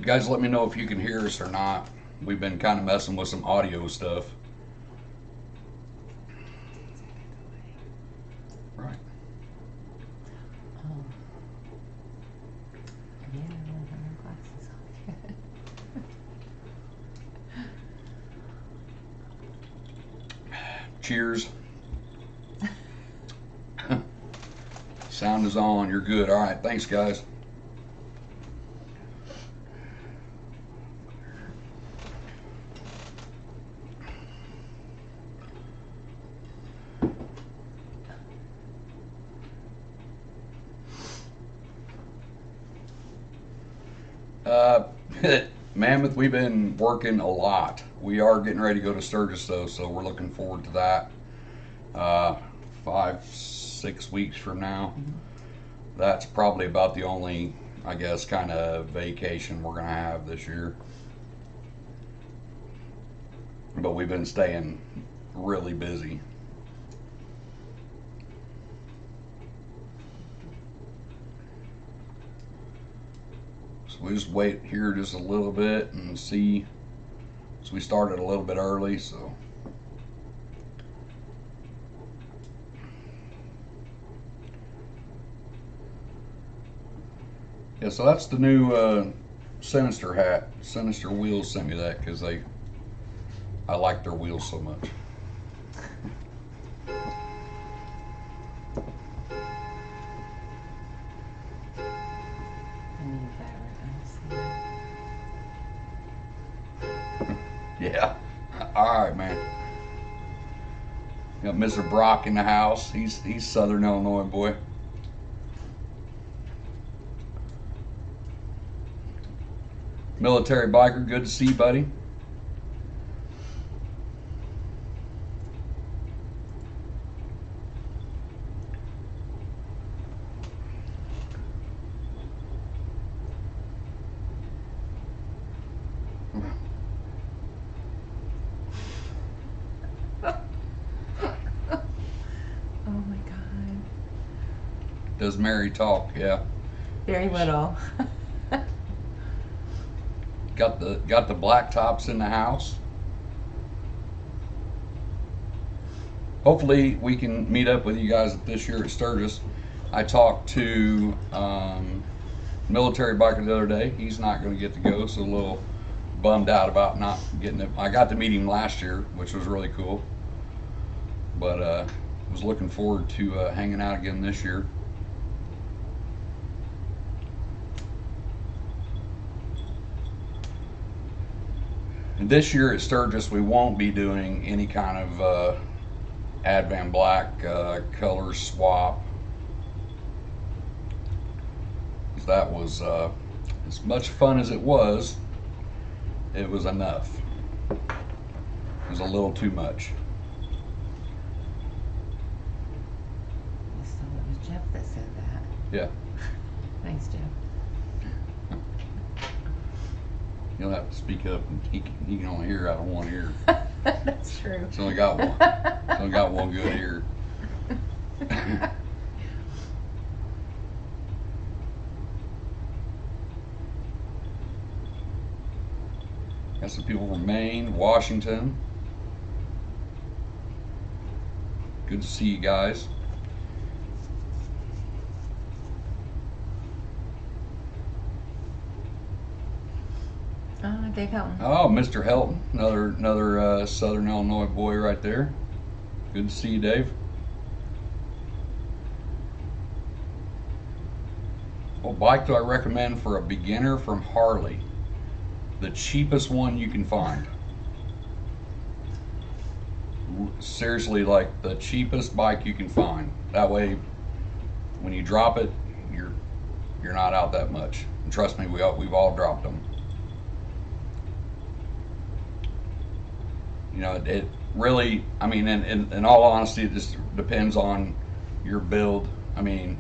You guys let me know if you can hear us or not. We've been kind of messing with some audio stuff. Right. Oh. Yeah, I don't have my glasses on. Cheers. Sound is on. You're good. All right. Thanks, guys. Mammoth, we've been working a lot. We are getting ready to go to Sturgis though, so we're looking forward to that. 5-6 weeks from now. That's probably about the only, I guess, kind of vacation we're gonna have this year. But we've been staying really busy. So we just wait here just a little bit and see. So we started a little bit early, so. Yeah, so that's the new Sinister hat. Sinister Wheels sent me that because I like their wheels so much. Yeah. All right, man. Got Mr. Brock in the house. He's Southern Illinois boy. Military biker, good to see you, buddy. Does Mary talk? Yeah. Very little. Got the black tops in the house. Hopefully we can meet up with you guys this year at Sturgis. I talked to military biker the other day. He's not going to get to go, so a little bummed out about not getting it. I got to meet him last year, which was really cool. But was looking forward to hanging out again this year. And this year at Sturgis, we won't be doing any kind of Advan Black color swap. That was as much fun as it was enough. It was a little too much. So it was Jeff that said that. Yeah. Thanks, Jeff. You'll have to speak up, and he can only hear out of one ear. That's true. It's only got one. It's only got one good ear. Got some people from Maine, Washington. Good to see you guys. Dave Helton. Oh, Mr. Helton, another Southern Illinois boy right there. Good to see you, Dave. What bike do I recommend for a beginner from Harley? The cheapest one you can find. Seriously, like the cheapest bike you can find. That way, when you drop it, you're not out that much. And trust me, we've all dropped them. You know, it really, I mean, in all honesty, it just depends on your build. I mean,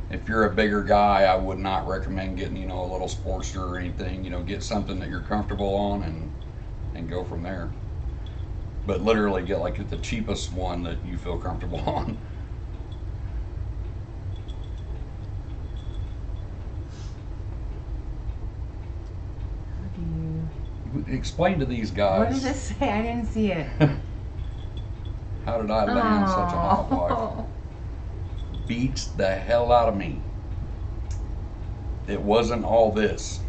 if you're a bigger guy, I would not recommend getting, you know, a little Sportster or anything. You know, get something that you're comfortable on and go from there. But literally get like the cheapest one that you feel comfortable on. explain to these What guys. does it say? I didn't see it. How did I land such a hot wife? Oh. Beats the hell out of me. It wasn't all this.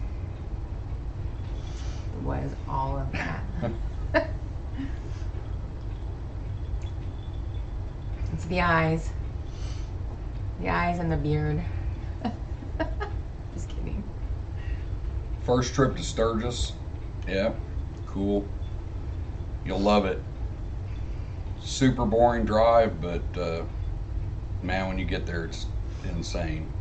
It was all of that. It's the eyes. The eyes and the beard. Just kidding. First trip to Sturgis. Yeah, cool. You'll love it. Super boring drive, but man, when you get there, it's insane.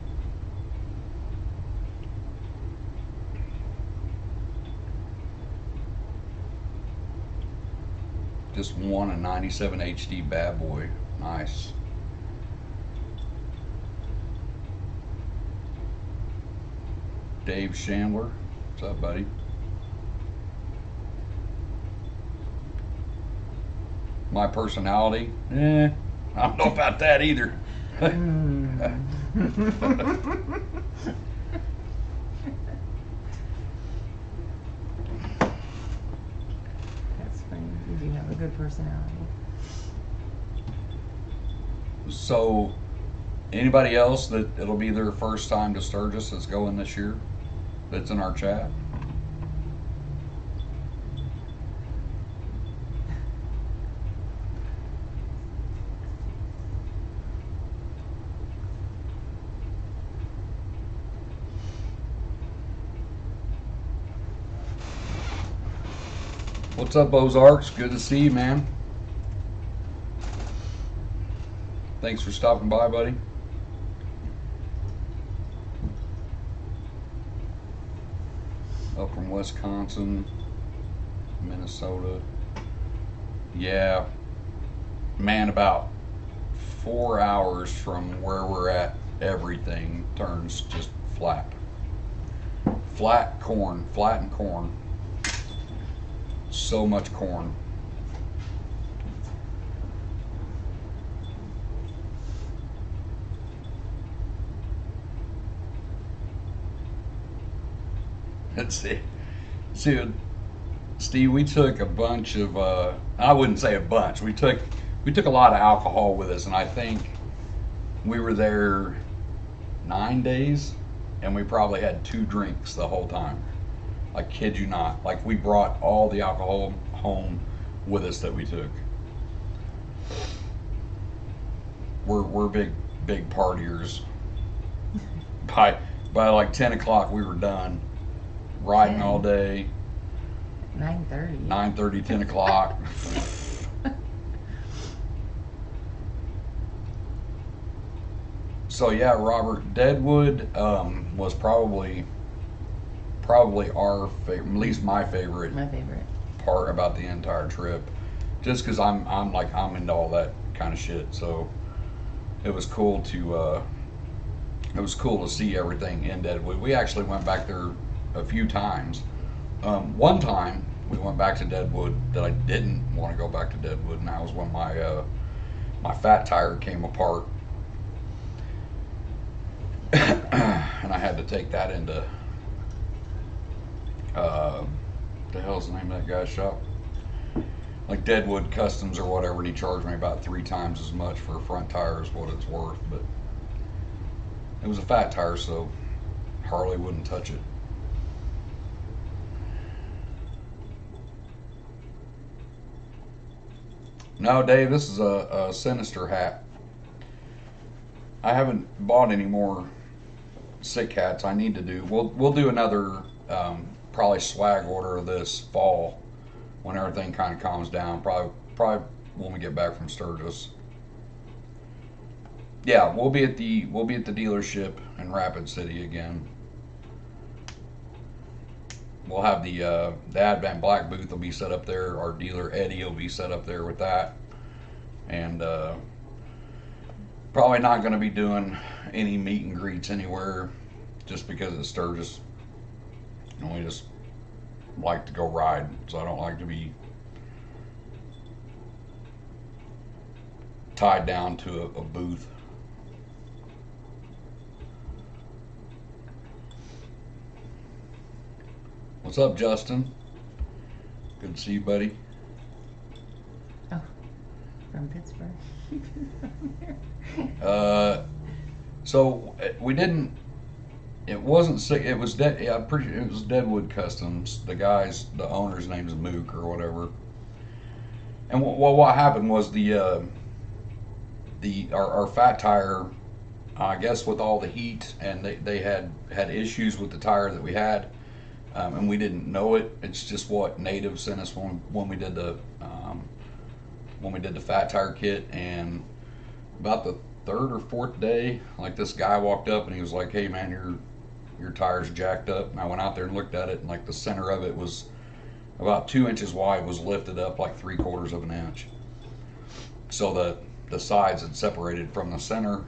Just won a 97 HD bad boy. Nice. Dave Chandler. What's up, buddy? My personality? I don't know about that either. That's funny. You do have a good personality. So, anybody else that it'll be their first time to Sturgis that's going this year that's in our chat? What's up, Ozarks? Good to see you, man. Thanks for stopping by, buddy. Up from Wisconsin, Minnesota. Yeah, man, about 4 hours from where we're at, everything turns just flat. Flat corn, flattened corn. So much corn. Let's see. See, Steve, we took a bunch of, I wouldn't say a bunch, we took a lot of alcohol with us, and I think we were there 9 days, and we probably had 2 drinks the whole time. I kid you not. Like, we brought all the alcohol home with us that we took. We're big partiers. By like 10 o'clock we were done riding all day. 9:30. 9:30, 10 o'clock. So yeah, Robert, Deadwood was probably our favorite, at least my favorite. My favorite part about the entire trip, just because I'm into all that kind of shit. So it was cool to see everything in Deadwood. We actually went back there a few times. One time we went back to Deadwood that I didn't want to go back to Deadwood, and that was when my fat tire came apart, and I had to take that into the hell's the name of that guy's shop? Like Deadwood Customs or whatever, and he charged me about 3 times as much for a front tire as what it's worth. But it was a fat tire, so Harley wouldn't touch it. No, Dave, this is a Sinister hat. I haven't bought any more Sik hats. I need to do. We'll do another probably swag order this fall when everything kind of calms down. Probably when we get back from Sturgis. Yeah, we'll be at the dealership in Rapid City again. We'll have the Advent Black booth will be set up there. Our dealer Eddie will be set up there with that, and probably not going to be doing any meet and greets anywhere, just because it's Sturgis. And we just like to go ride, so I don't like to be tied down to a booth. What's up, Justin? Good to see you, buddy. Oh, from Pittsburgh. So we didn't. It wasn't sick. It was yeah, I'm pretty. It was Deadwood Customs. The owner's name is Mook or whatever. And what happened was our fat tire. I guess with all the heat, and they had issues with the tire that we had, and we didn't know it. It's just what Native sent us when we did the fat tire kit, and about the third or fourth day, like this guy walked up and he was like, "Hey man, your tire's jacked up." And I went out there and looked at it, and like the center of it was about 2 inches wide, was lifted up like 3/4 of an inch. So the sides had separated from the center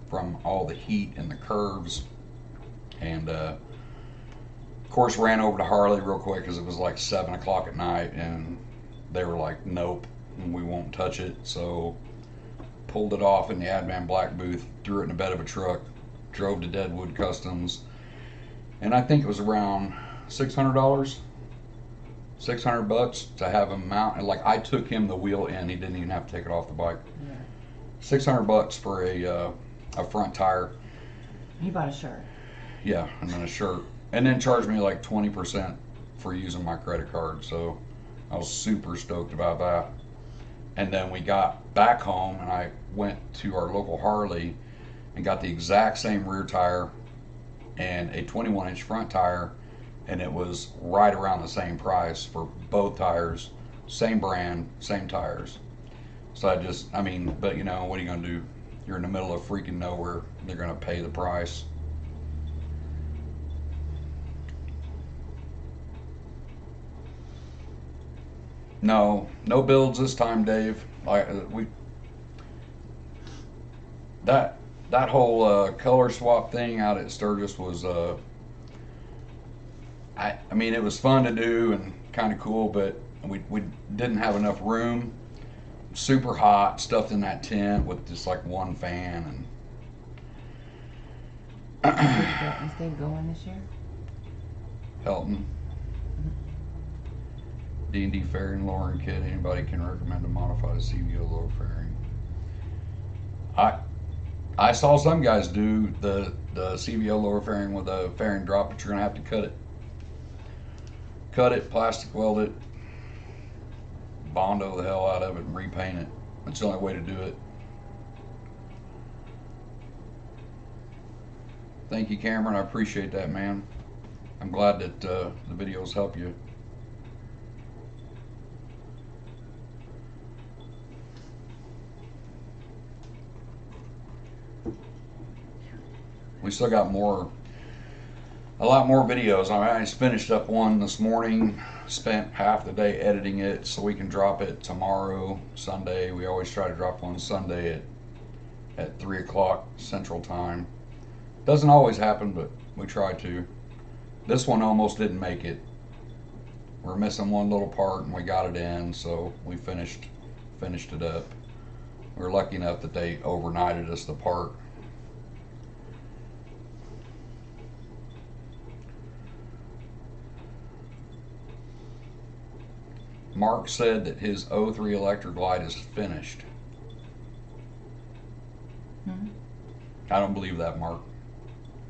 from all the heat and the curves, and of course ran over to Harley real quick because it was like 7 o'clock at night, and they were like, "Nope, we won't touch it." So pulled it off in the Adman Black booth, threw it in the bed of a truck, drove to Deadwood Customs, and I think it was around $600, $600 to have him mount. And like I took him the wheel in, he didn't even have to take it off the bike. Yeah. $600 for a front tire. You bought a shirt. Yeah, and then a shirt, and then charged me like 20% for using my credit card. So I was super stoked about that. And then we got back home, and I went to our local Harley and got the exact same rear tire and a 21-inch front tire, and it was right around the same price for both tires, same brand, same tires. So I mean, but you know, what are you gonna do? You're in the middle of freaking nowhere. They're gonna pay the price. No builds this time, Dave. That whole color swap thing out at Sturgis was I mean, it was fun to do and kind of cool, but we didn't have enough room. Super hot, stuffed in that tent with just like one fan, and Is they going this year? Helton. D&D fairing lowering kit. Anybody can recommend a modified CVO lower fairing. I saw some guys do the CVO lower fairing with a fairing drop, but you're gonna have to cut it, plastic weld it, Bondo the hell out of it, and repaint it. That's the only way to do it. Thank you, Cameron. I appreciate that, man. I'm glad that the videos help you. We still got a lot more videos. I just finished up one this morning, spent half the day editing it so we can drop it tomorrow, Sunday. We always try to drop one Sunday at 3 o'clock Central Time. Doesn't always happen, but we try to. This one almost didn't make it. We're missing one little part, and we got it in, so we finished it up. We were lucky enough that they overnighted us the part. Mark said that his 03 Electra Glide is finished. Hmm? I don't believe that, Mark.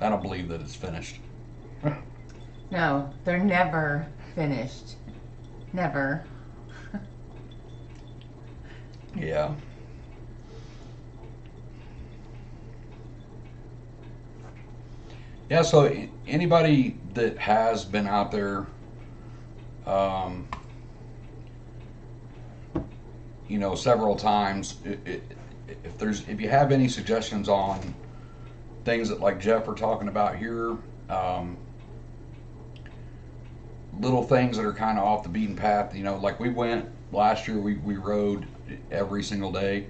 I don't believe that it's finished. No, they're never finished. Never. Yeah. Yeah, so anybody that has been out there, you know, several times, if you have any suggestions on things that like Jeff are talking about here, little things that are kind of off the beaten path, you know, like we went last year, we rode every single day,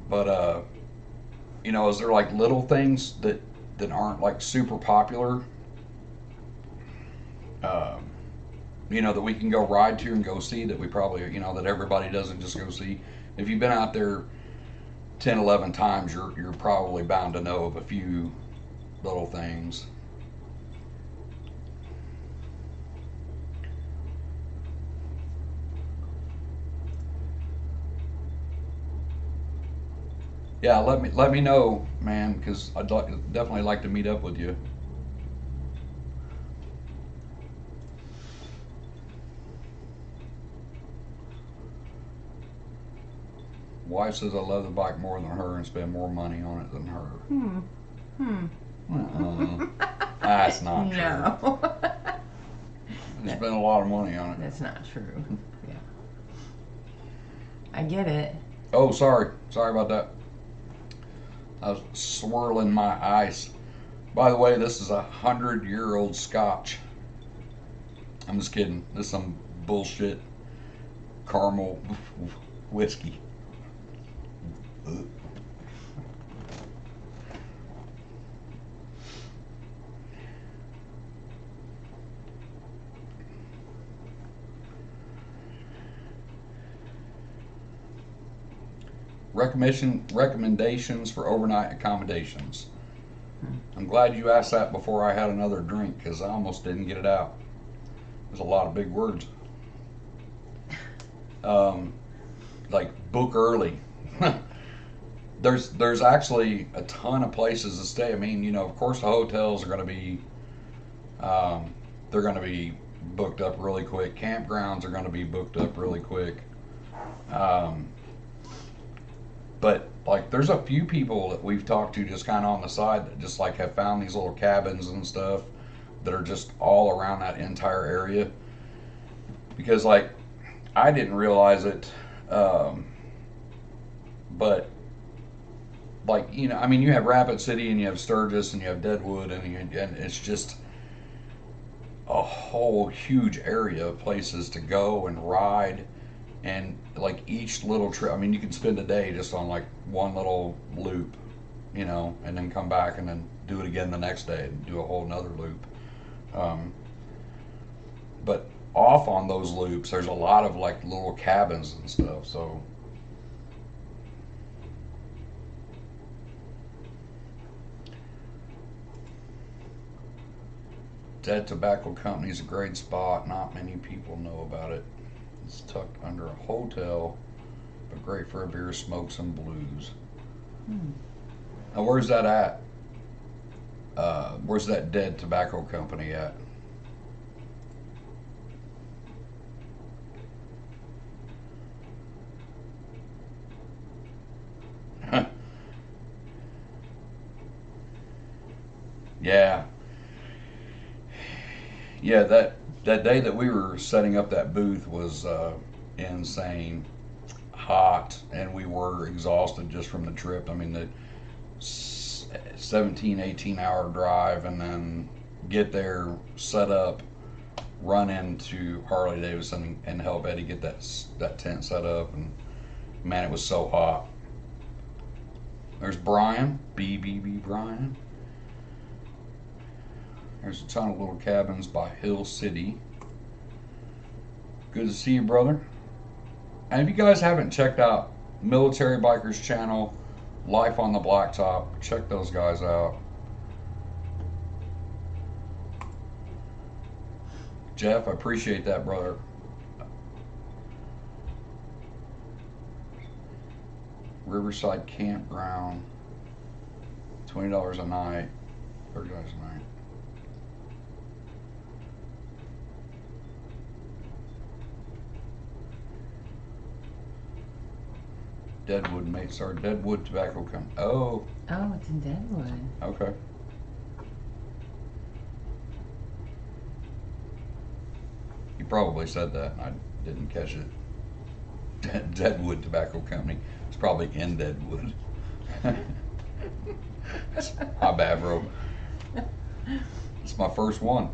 but you know, is there like little things that aren't like super popular, you know, that we can go ride to and go see, that we probably, you know, that everybody doesn't just go see? If you've been out there 10, 11 times, you're probably bound to know of a few little things. Yeah, let me know, man, because I'd definitely like to meet up with you. Wife says I love the bike more than her and spend more money on it than her. That's not true. No. I spend a lot of money on it. That's not true. Yeah. I get it. Oh, sorry about that. I was swirling my ice. By the way, this is 100-year-old Scotch. I'm just kidding. This is some bullshit caramel whiskey. Recommendations for overnight accommodations. I'm glad you asked that before I had another drink because I almost didn't get it out. There's a lot of big words. Like book early. There's actually a ton of places to stay. I mean, you know, of course the hotels are going to be they're going to be booked up really quick. Campgrounds are going to be booked up really quick. But like, there's a few people that we've talked to just kind of on the side that just like have found these little cabins and stuff that are just all around that entire area. Because like, I didn't realize it, but like, you know, I mean, you have Rapid City and you have Sturgis and you have Deadwood and it's just a whole huge area of places to go and ride. And like each little trip, I mean, you can spend a day just on like one little loop, you know, and then come back and then do it again the next day and do a whole nother loop. But off on those loops, there's a lot of like little cabins and stuff. So Dead Tobacco Company is a great spot. Not many people know about it. It's tucked under a hotel, but great for a beer, smokes, and blues. Now, where's that at? Where's that Dead Tobacco Company at? Yeah. Yeah, that day that we were setting up that booth was insane hot, and we were exhausted just from the trip. I mean, the 18 hour drive, and then get there, set up, run into Harley Davidson and help Eddie get that tent set up, and man, it was so hot. There's Brian, BBB Brian. There's a ton of little cabins by Hill City. Good to see you, brother. And if you guys haven't checked out Military Bikers channel, Life on the Blacktop, check those guys out. Jeff, I appreciate that, brother. Riverside Campground, $20 a night, $30 a night. Deadwood, mate. Sorry, Deadwood Tobacco Company. Oh. Oh, it's in Deadwood. Okay. You probably said that, and I didn't catch it. Deadwood Tobacco Company. It's probably in Deadwood. My bad, bro. It's my first one.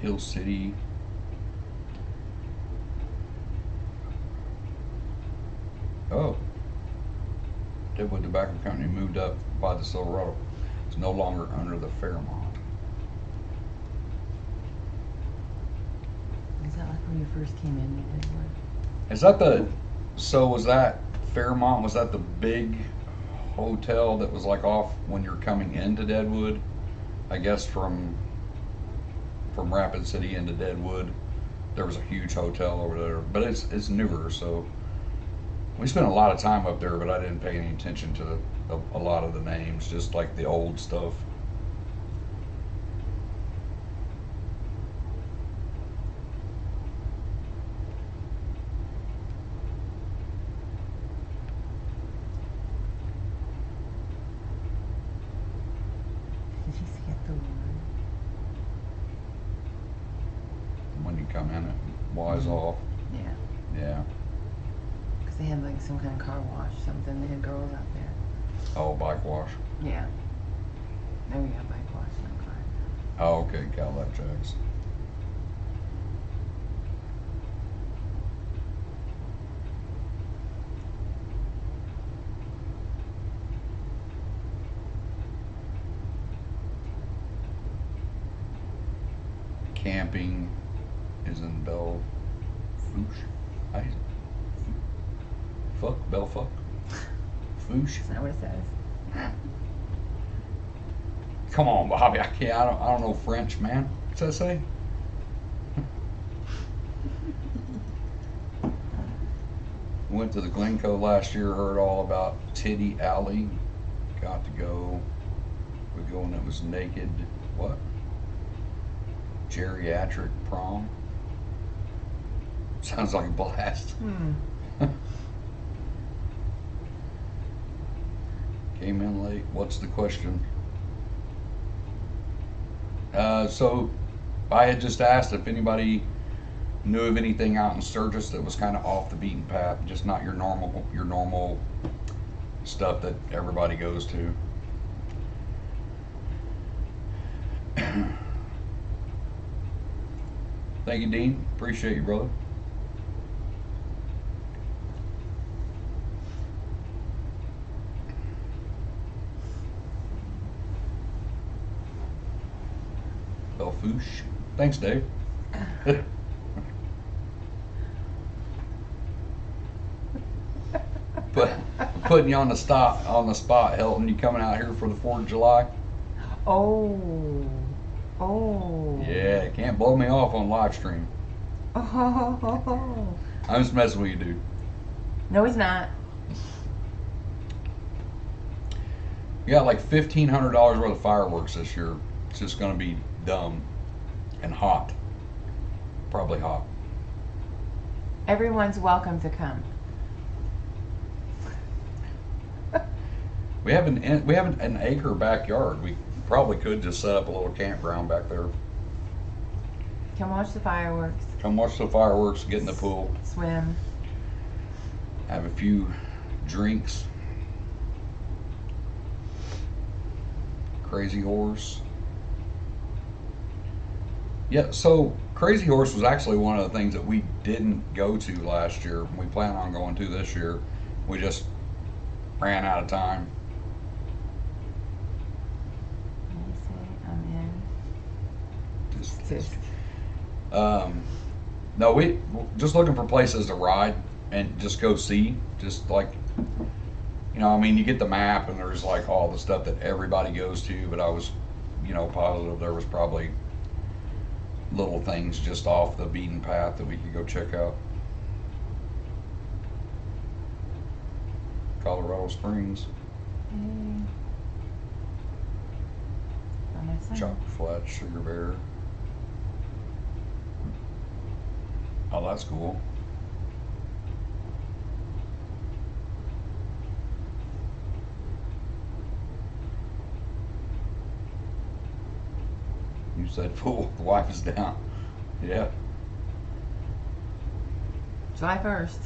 Hill City. Oh. Deadwood Tobacco Company moved up by the Silverado. It's no longer under the Fairmont. Is that like when you first came in Deadwood? Is that the, so was that Fairmont, was that the big hotel that was like off when you're coming into Deadwood? I guess from Rapid City into Deadwood, there was a huge hotel over there, but it's newer, so we spent a lot of time up there, but I didn't pay any attention to a lot of the names, just like the old stuff. Did you forget the word? When you come in, it wise off. Yeah. Yeah. Because they had like some kind of car wash, something. They had girls out there. Oh, bike wash. Yeah. Oh yeah, bike wash, not car. Oh, okay, Cadillac Jacks. Camping is in Bell Foosh. Fuck, Bell Fuck. Foosh. That's not what it says. Come on, Bobby. I can't. I don't know French, man. What's that say? Went to the Glencoe last year. Heard all about Titty Alley. Got to go. We go and it was naked. What? Geriatric prom. Sounds like a blast. Came in late. What's the question? So I had just asked if anybody knew of anything out in Sturgis that was kind of off the beaten path, just not your normal stuff that everybody goes to. Thank you, Dean. Appreciate you, brother. Belfouche. Thanks, Dave. Putting you on the spot, Hilton. You coming out here for the 4th of July? Oh. Yeah, can't blow me off on live stream. Oh. I'm just messing with you, dude. No, he's not. We got like $1,500 worth of fireworks this year. It's just gonna be dumb and hot. Probably hot. Everyone's welcome to come. We have an acre backyard. We probably could just set up a little campground back there. Come watch the fireworks. Come watch the fireworks, get in the pool, Swim. have a few drinks. Crazy Horse. Yeah, so Crazy Horse was actually one of the things that we didn't go to last year. We plan on going to this year. We just ran out of time. Let me see. I'm in. No, we just looking for places to ride and just go see. Just like, you know, I mean, you get the map and there's like all the stuff that everybody goes to, but I was, you know, positive there was probably little things just off the beaten path that we could go check out. Colorado Springs. Chocolate Flat, Sugar Bear. Oh, that's cool. You said fool, the wife is down. Yeah. July 1st. Is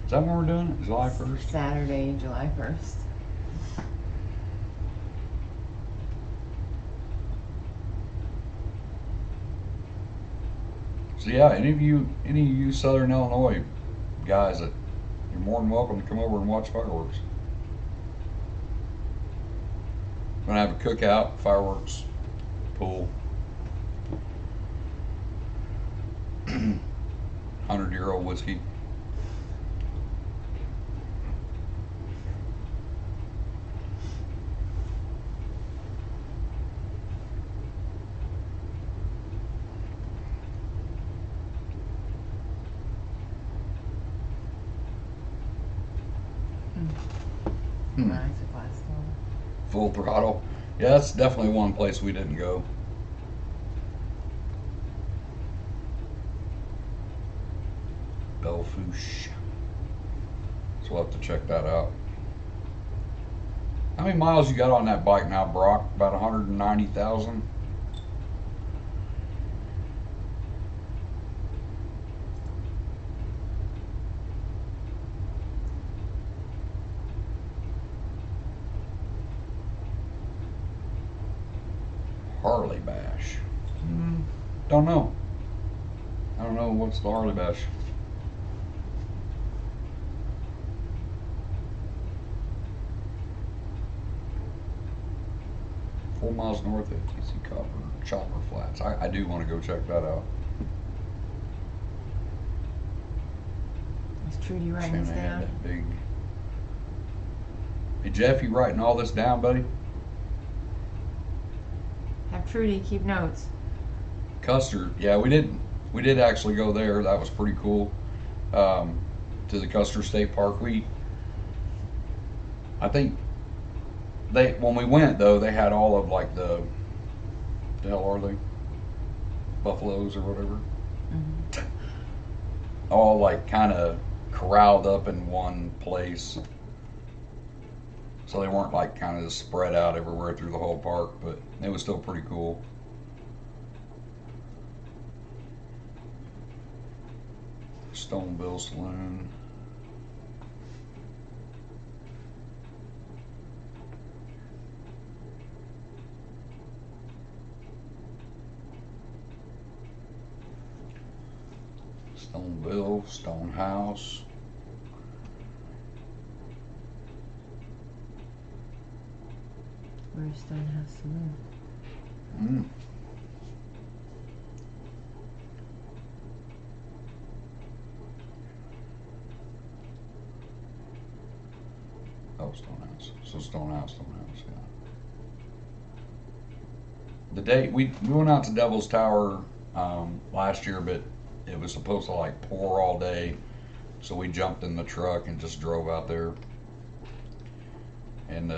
that when we're doing it? July 1st? Saturday, July 1st. So yeah, any of you Southern Illinois guys, that you're more than welcome to come over and watch fireworks. We're gonna have a cookout, fireworks, pool. 100-year-old whiskey. Isoclass store. Full throttle. Yeah, that's definitely one place we didn't go. Belfouche. So we'll have to check that out. How many miles you got on that bike now, Brock? About 190,000? Harley Bash. Don't know. I don't know what's the Harley Bash. Four miles north of TC Chopper Flats. I do want to go check that out. Is Trudy writing this down? That big. Hey Jeff, you writing all this down, buddy? Have Trudy keep notes. Custer, yeah, we did actually go there. That was pretty cool. To the Custer State Park. I think when we went though, they had all of like the hell are they? Buffaloes or whatever. All like kind of corralled up in one place. So they weren't like kind of spread out everywhere through the whole park, but it was still pretty cool. Stoneville Saloon. Stoneville, Stonehouse. Where's Stonehouse Saloon? Oh, Stonehouse. So Stonehouse, yeah. The day we went out to Devil's Tower last year, but it was supposed to like pour all day, so we jumped in the truck and just drove out there and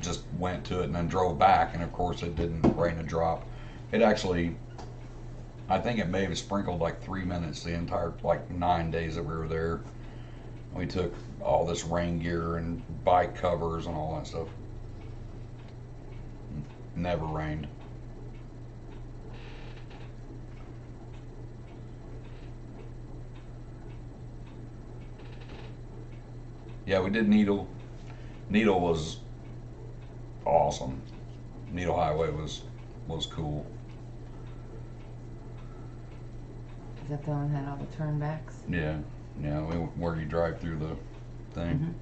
just went to it and then drove back, and of course it didn't rain a drop. It actually, I think it may have sprinkled like 3 minutes the entire like 9 days that we were there. We took all this rain gear and bike covers and all that stuff. Never rained. Yeah, we did Needle. Needle was awesome. Needle Highway was cool. Is that the one that had all the turnbacks? Yeah, where you drive through the thing.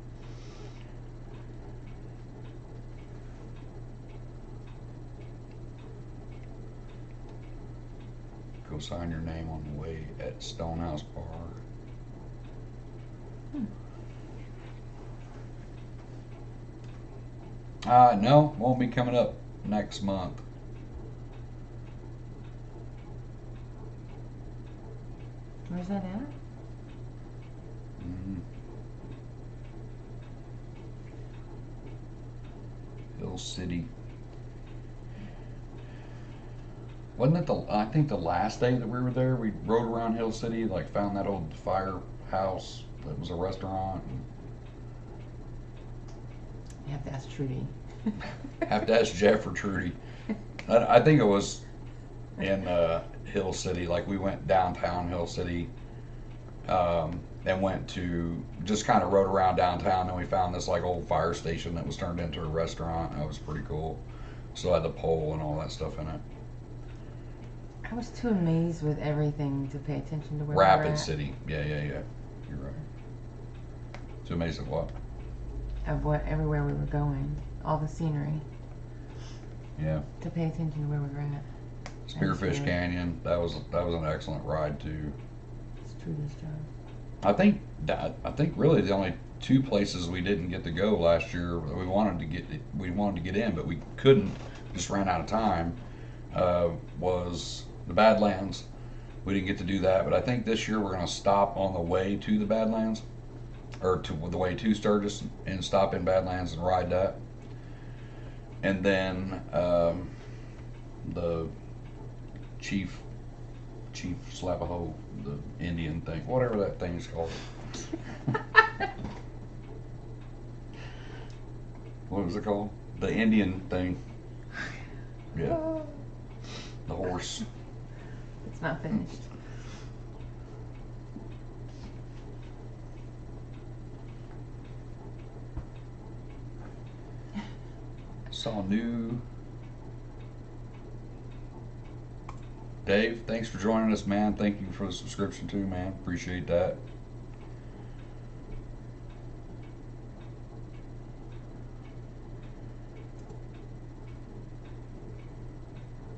Go sign your name on the way at Stonehouse Bar. No, won't be coming up next month. Where's that at? Hill City. Wasn't it I think the last day that we were there, we rode around Hill City, like found that old firehouse that was a restaurant. You have to ask Trudy. Have to ask Jeff or Trudy. I think it was in Hill City. Like we went downtown Hill City, and went to just kind of rode around downtown. And we found this like old fire station that was turned into a restaurant. That was pretty cool. Still had the pole and all that stuff in it. I was too amazed with everything to pay attention to where we were Rapid at. City. Yeah. You're right. Too amazed at what? Of everywhere we were going, all the scenery. Yeah. To pay attention to where we were at. Spearfish Canyon. That was an excellent ride too. It's Trudy's job. I think really the only two places we didn't get to go last year that we wanted to get in, but we couldn't, just ran out of time, was the Badlands. We didn't get to do that, but I think this year we're going to stop on the way to the Badlands. or to the way to Sturgis and stop in Badlands and ride that. And then the chief slap a hoe, the Indian thing, whatever that thing's called. What was it called? The Indian thing. Yeah. The horse. It's not finished. Saw new. Dave, thanks for joining us, man. Thank you for the subscription too, man. Appreciate that.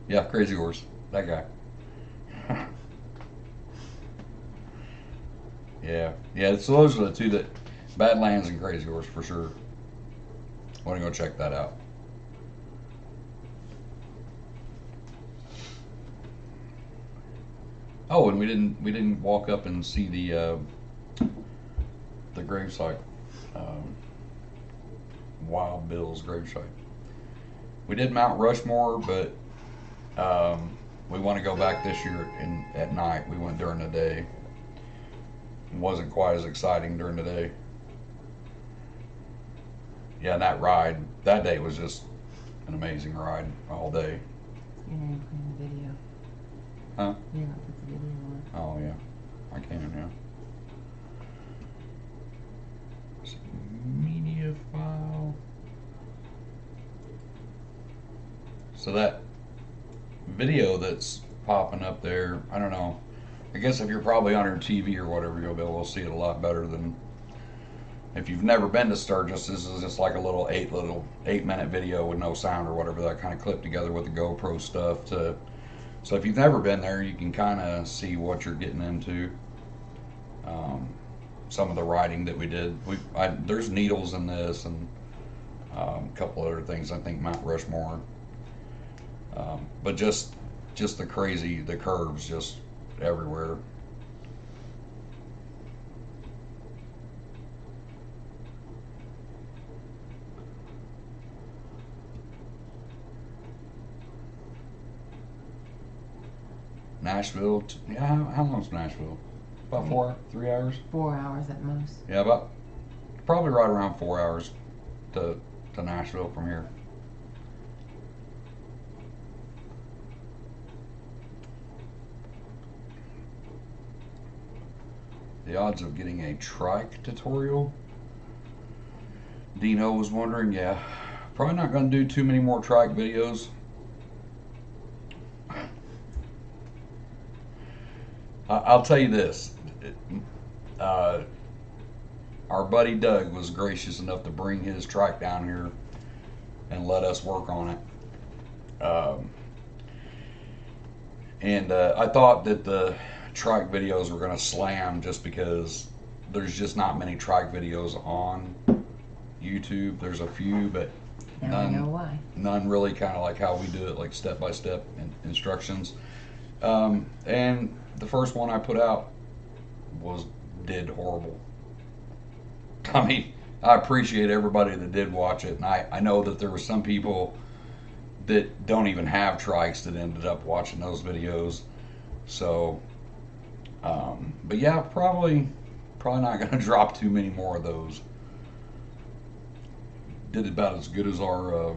Yeah, Crazy Horse. That guy. Yeah, so those are the two that, Badlands and Crazy Horse for sure. I want to go check that out. Oh, and we didn't walk up and see the gravesite, Wild Bill's gravesite. We did Mount Rushmore, but we want to go back this year at night. We went during the day. It wasn't quite as exciting during the day. Yeah, that ride, that day was just an amazing ride all day. You're not playing the video. Huh? You're not put the video on. Oh yeah, I can, yeah. Media file. So that video that's popping up there, I don't know. I guess if you're probably on your TV or whatever, you'll be able to see it a lot better than if you've never been to Sturgis. This is just like a little 8-minute video with no sound or whatever, that kind of clipped together with the GoPro stuff. So if you've never been there, you can kind of see what you're getting into. Some of the riding that we did. There's needles in this and a couple other things. I think Mount Rushmore. But just the curves just everywhere. Nashville, yeah, how long's Nashville? About 3 hours? 4 hours at most. Yeah, probably right around 4 hours to Nashville from here. The odds of getting a trike tutorial? Dino was wondering, yeah. Probably not going to do too many more trike videos. I'll tell you this. Our buddy Doug was gracious enough to bring his trike down here and let us work on it. And I thought that the trike videos were going to slam just because there's just not many trike videos on YouTube. There's a few, but now I know why. None really kind of like how we do it, like step-by-step instructions. And the first one I put out did horrible. I mean, I appreciate everybody that did watch it, and I know that there were some people that don't even have trikes that ended up watching those videos. So, but yeah, probably not going to drop too many more of those. Did about as good as our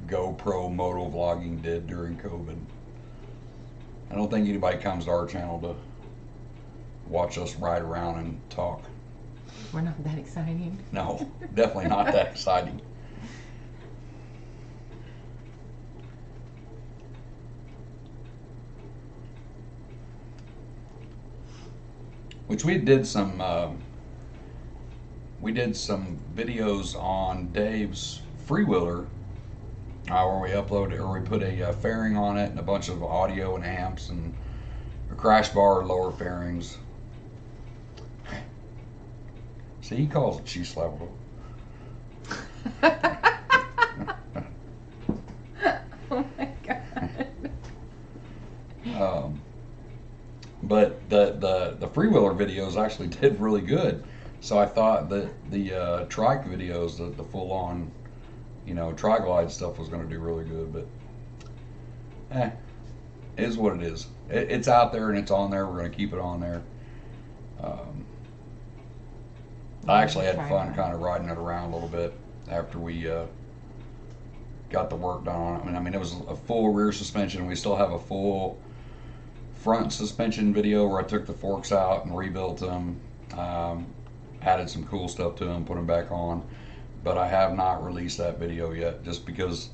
GoPro moto vlogging did during COVID. I don't think anybody comes to our channel to watch us ride around and talk. We're not that exciting. No, definitely not that exciting. Which we did some videos on Dave's freewheeler where we uploaded, or we put a fairing on it and a bunch of audio and amps and a crash bar, lower fairings. See, he calls it cheese slapper. Oh my god. But the freewheeler videos actually did really good. So I thought that the Trike videos, the full on, tri-glide stuff was going to do really good, but it is what it is. It's out there and it's on there. We're going to keep it on there. I actually had fun kind of riding it around a little bit after we got the work done on it. I mean, it was a full rear suspension. We still have a full front suspension video where I took the forks out and rebuilt them, added some cool stuff to them, put them back on. But I have not released that video yet, just because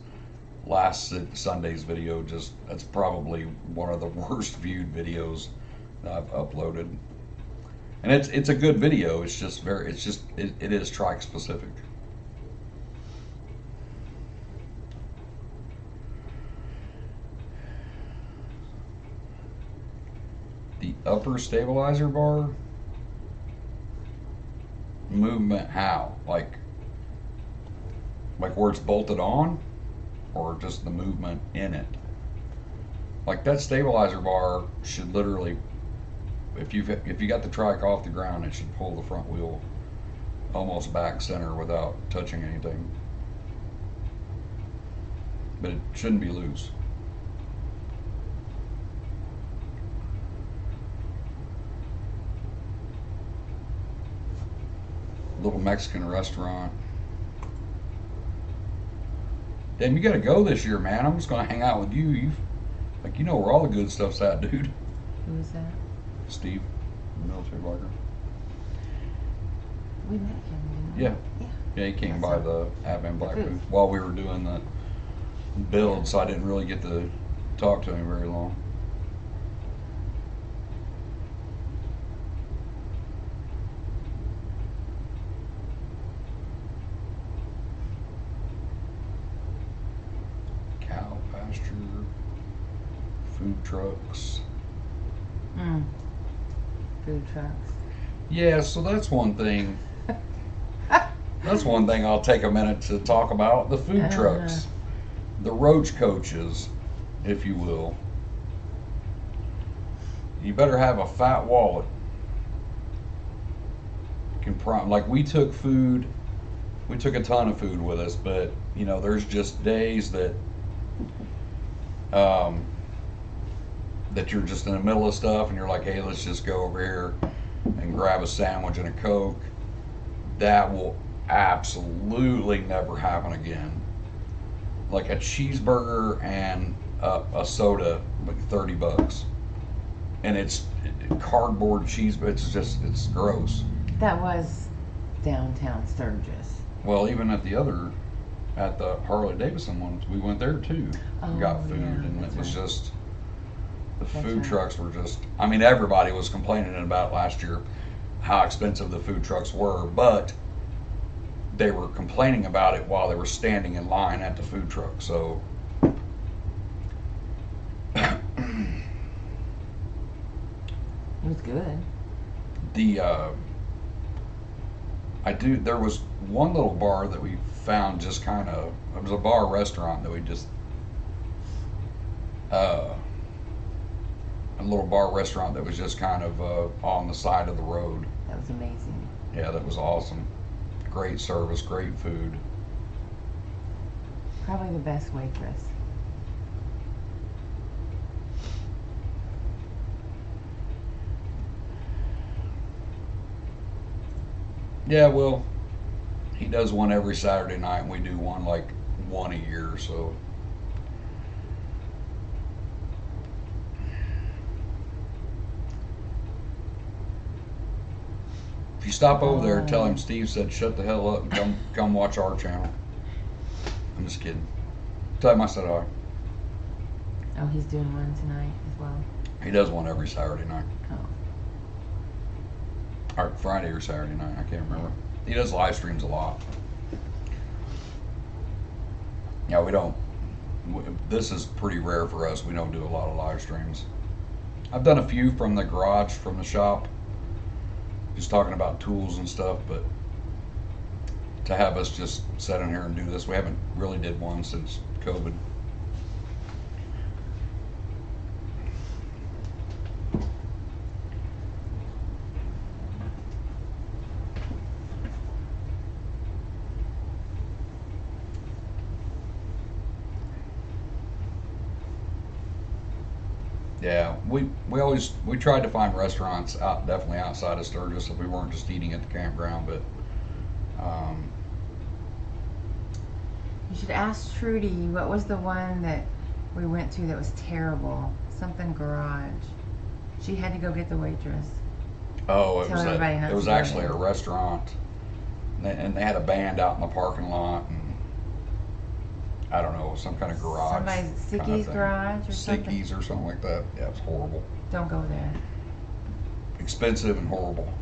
last Sunday's video, that's probably one of the worst viewed videos that I've uploaded. And it's a good video. It's just it is trike specific. The upper stabilizer bar movement, how? Like where it's bolted on, or just the movement in it? Like that stabilizer bar should literally, if you got the trike off the ground, it should pull the front wheel almost back center without touching anything. But it shouldn't be loose. Little Mexican restaurant. Damn, you gotta go this year, man. I'm just gonna hang out with you. You know where all the good stuff's at, dude. Who's that? Steve, military biker. We met him. Yeah. Yeah, he came by the Advent Black booth while we were doing the build, so I didn't really get to talk to him very long. Cow pasture, food trucks. Food trucks. Yeah, so that's one thing. That's one thing I'll take a minute to talk about. The food trucks. The roach coaches, if you will. You better have a fat wallet. Like we took food, we took a ton of food with us, but there's just days that that you're just in the middle of stuff and you're like, hey, let's just go over here and grab a sandwich and a Coke. That will absolutely never happen again. Like a cheeseburger and a soda, like $30, and it's cardboard cheese, but it's gross. That was downtown Sturgis. Well, even at the Harley Davidson one, we went there too. And got food, and it was just the food trucks were just. I mean, everybody was complaining about last year how expensive the food trucks were, but they were complaining about it while they were standing in line at the food truck. So it was good. There was one little bar that we found, just kind of, it was a bar restaurant that we just a little bar restaurant that was just kind of on the side of the road. That was amazing. Yeah, that was awesome. Great service, great food. Probably the best waitress. Yeah, well, he does one every Saturday night, and we do one a year, so. If you stop over there, tell him Steve said shut the hell up and come watch our channel. I'm just kidding. Tell him I said hi. Oh, he's doing one tonight as well. He does one every Saturday night. Oh. Or Friday or Saturday night, I can't remember. He does live streams a lot. Yeah, we don't. This is pretty rare for us. We don't do a lot of live streams. I've done a few from the garage, from the shop, just talking about tools and stuff, but to have us just sit in here and do this, we haven't really did one since COVID. Yeah, we tried to find restaurants out definitely outside of Sturgis if we weren't just eating at the campground, but You should ask Trudy, what was the one that we went to that was terrible? Something garage. She had to go get the waitress. oh, Tell everybody not it to was go actually there. a restaurant, and they had a band out in the parking lot, and I don't know, some kind of garage. Somebody's kind of Sicky's thing. garage or something. Sickies or something like that. Yeah, it's horrible, Don't go there. expensive and horrible.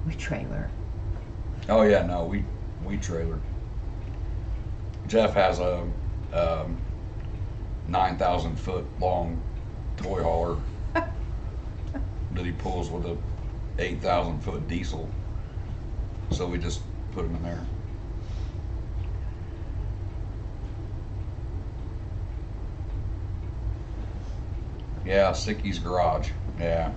We trailer. Oh yeah, no, we trailer. Jeff has a 9,000 foot long toy hauler that he pulls with a 8,000 foot diesel. So we just put him in there. Yeah, Sicky's garage. Yeah.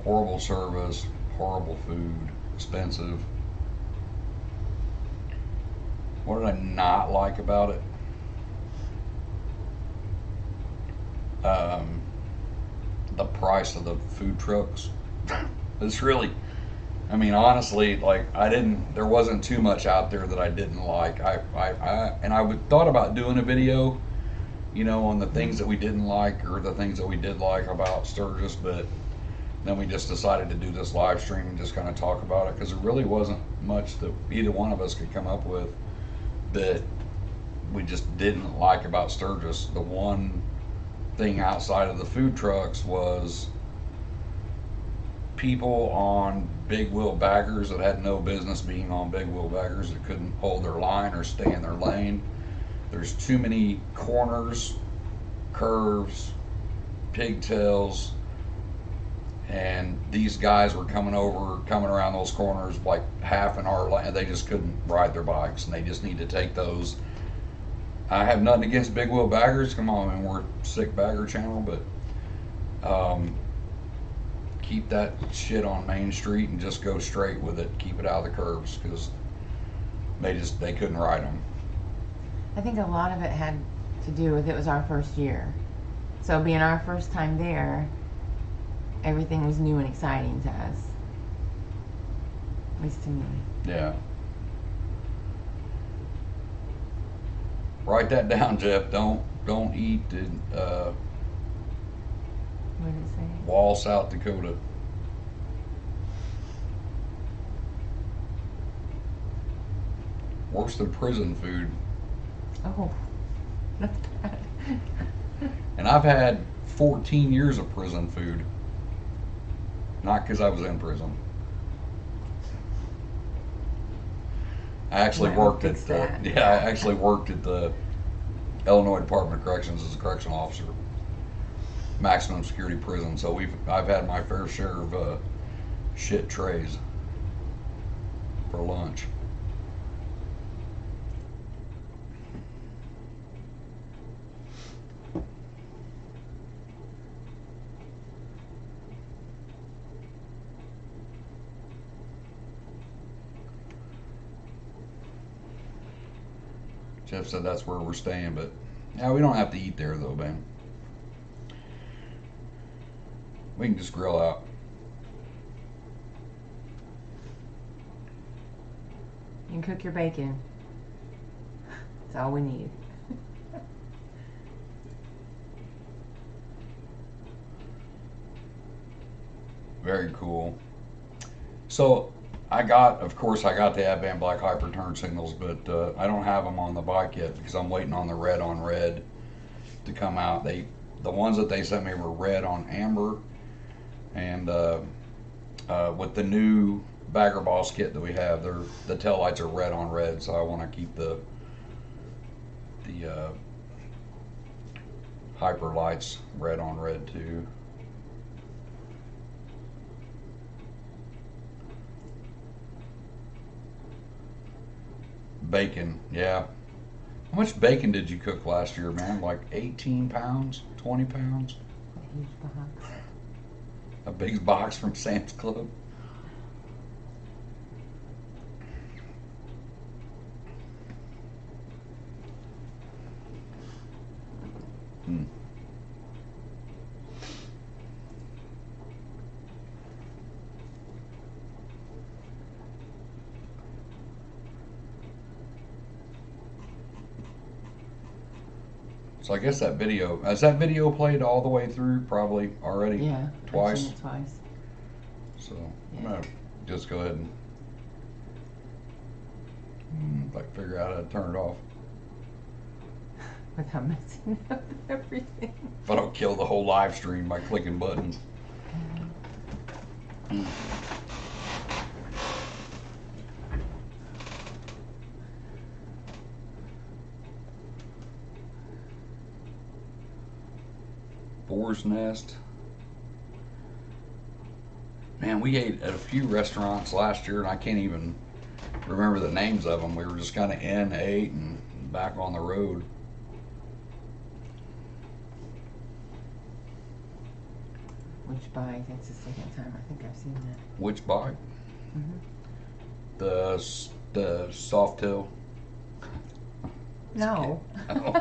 Horrible service, horrible food, expensive. What did I not like about it? The price of the food trucks. It's really, I mean, honestly, like there wasn't too much out there that I didn't like. And I thought about doing a video, on the things that we didn't like or the things that we did like about Sturgis, but then we just decided to do this live stream and just kind of talk about it because there really wasn't much that either one of us could come up with that we just didn't like about Sturgis. The one thing outside of the food trucks was people on big wheel baggers that had no business being on big wheel baggers that couldn't hold their line or stay in their lane. There's too many corners, curves, pigtails, and these guys were coming around those corners like half an hour lane. They just couldn't ride their bikes, and they just need to take those. I have nothing against big wheel baggers. Come on, man, we're a Sik Bagger channel, but keep that shit on Main Street and just go straight with it. Keep it out of the curves because they couldn't ride them. I think a lot of it had to do with it was our first year. So being our first time there, everything was new and exciting to us. At least to me. Yeah. Write that down, Jeff. Don't eat in What did it say? Wall, South Dakota. Worse than prison food. Oh, that's bad. And I've had 14 years of prison food. Not because I was in prison. I actually worked at I actually worked at the Illinois Department of Corrections as a correctional officer, maximum security prison. So I've had my fair share of shit trays for lunch. Jeff said that's where we're staying, but yeah, we don't have to eat there though, man. We can just grill out. You can cook your bacon. That's all we need. Very cool. So of course I got the Advan Black Hyper turn signals, but I don't have them on the bike yet because I'm waiting on the red on red to come out. The ones that they sent me were red on amber, and with the new Bagger Boss kit that we have, the tail lights are red on red, so I want to keep the Hyper lights red on red too. Bacon, yeah. How much bacon did you cook last year, man? Like 18 pounds, 20 pounds? A huge box. A big box from Sam's Club. Hmm. So I guess that video, has that video played all the way through probably already? Yeah. Twice? I've seen it twice. So Yeah. I'm gonna just go ahead and like figure out how to turn it off. Without messing up everything. If I don't kill the whole live stream by clicking buttons. Boar's Nest. Man, we ate at a few restaurants last year and I can't even remember the names of them. We were just kind of in, ate, and back on the road. Which bike? That's the second time I think I've seen that. Which bike? Mm-hmm. The soft tail. No. Oh.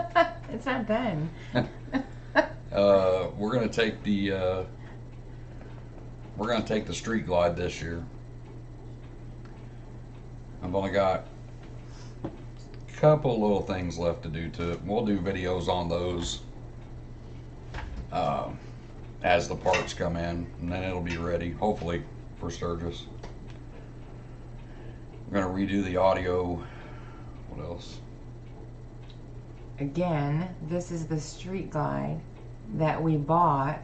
It's not done. We're gonna take the Street Glide this year. I've only got a couple little things left to do to it. We'll do videos on those as the parts come in, and then it'll be ready, hopefully, for Sturgis. We're gonna redo the audio. What else? Again, this is the Street Glide that we bought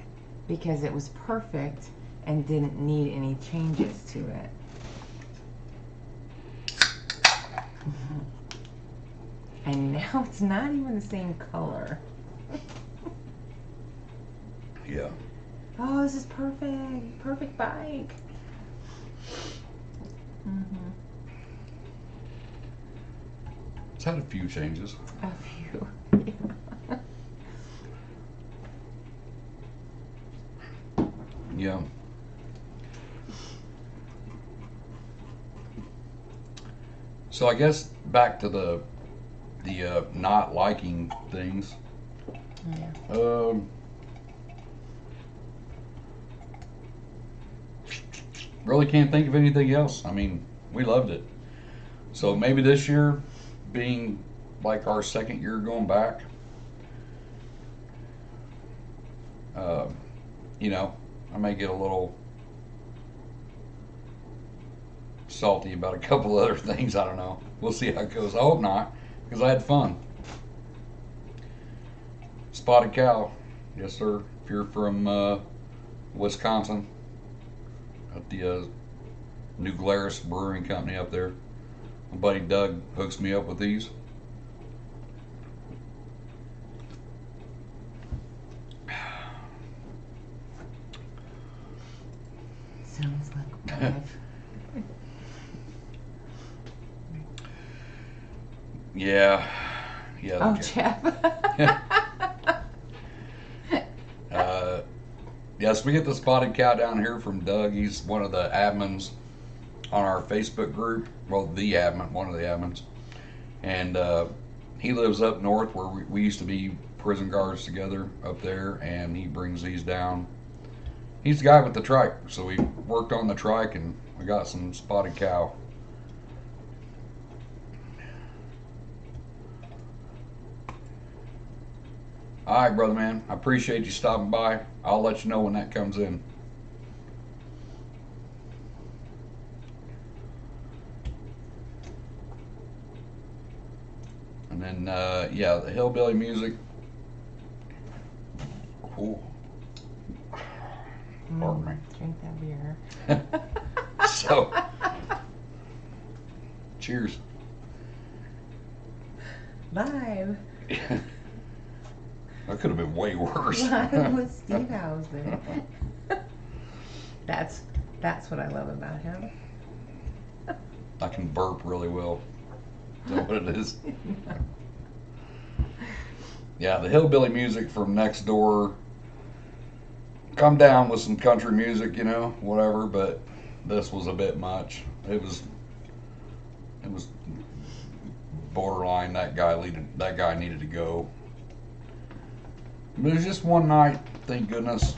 because it was perfect and didn't need any changes to it. And now it's not even the same color. Yeah. Oh, this is perfect. Perfect bike. Mm-hmm. It's had a few changes. A few. Yeah. So I guess back to the not liking things. Yeah. Really can't think of anything else. I mean, we loved it. So maybe this year, being like our second year going back, you know, I may get a little salty about a couple other things. I don't know. We'll see how it goes. I hope not, because I had fun. Spotted Cow. Yes, sir. If you're from Wisconsin, at the New Glarus Brewing Company up there, my buddy Doug hooks me up with these. Sounds like life. Yeah. Oh, Jeff. Yes, we get the Spotted Cow down here from Doug. He's one of the admins on our Facebook group. Well, the admin, one of the admins. And he lives up north where we used to be prison guards together up there, and he brings these down. He's the guy with the Trike, so we worked on the Trike and we got some Spotted Cow. All right, brother man, I appreciate you stopping by. I'll let you know when that comes in. And then, yeah, the hillbilly music. Cool. Pardon me. Drink that beer. So, cheers. Live. That could have been way worse. Live with Steve Housden. That's what I love about him. I can burp really well. Is that what it is? Yeah, the hillbilly music from next door come down with some country music, you know, whatever. But this was a bit much. It was borderline. That guy needed to go. But it was just one night, thank goodness.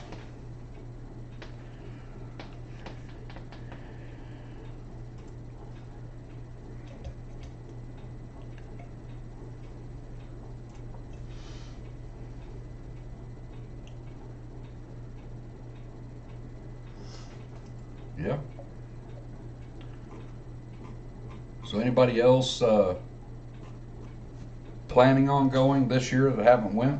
Yeah. So anybody else planning on going this year that haven't went?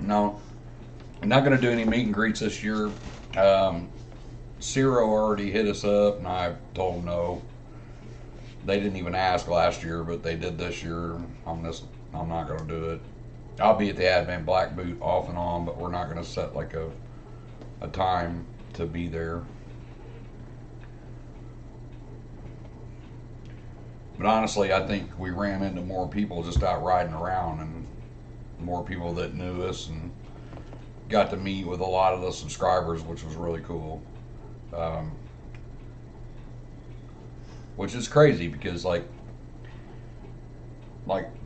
No, I'm not going to do any meet and greets this year. Ciro already hit us up, and I told him no. They didn't even ask last year, but they did this year. I'm not going to do it. I'll be at the Advent Black Boot off and on, but we're not going to set like a time to be there. But honestly, I think we ran into more people just out riding around, and more people that knew us, and got to meet with a lot of the subscribers, which was really cool. Which is crazy because like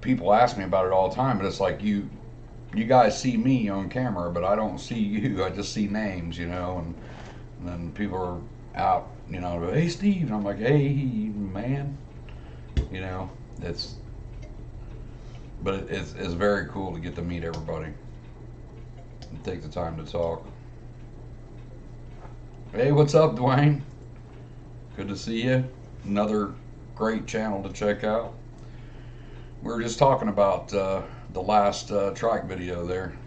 people ask me about it all the time, but it's like you guys see me on camera, but I don't see you. I just see names, you know, and then people are out, you know, hey Steve, and I'm like, hey man, you know, it's very cool to get to meet everybody and take the time to talk. Hey, what's up, Dwayne? Good to see you. Another great channel to check out. We were just talking about the last Trike video there.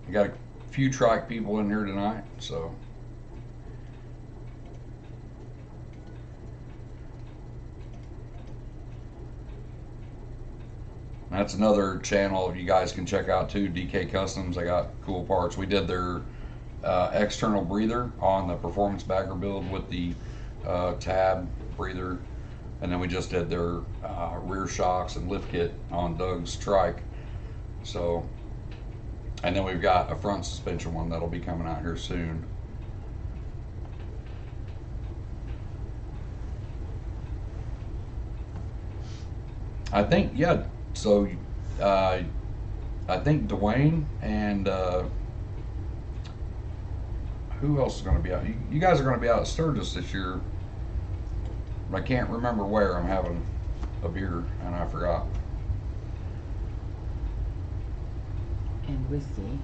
We got a few Trike people in here tonight, so. That's another channel you guys can check out too, DK Customs. They got cool parts. We did their external breather on the performance bagger build with the tab breather, and then we just did their rear shocks and lift kit on Doug's Trike. So, and then we've got a front suspension one that'll be coming out here soon. I think, yeah. So, I think Dwayne and who else is going to be out? You guys are going to be out at Sturgis this year. I can't remember where. I'm having a beer and I forgot. And whiskey.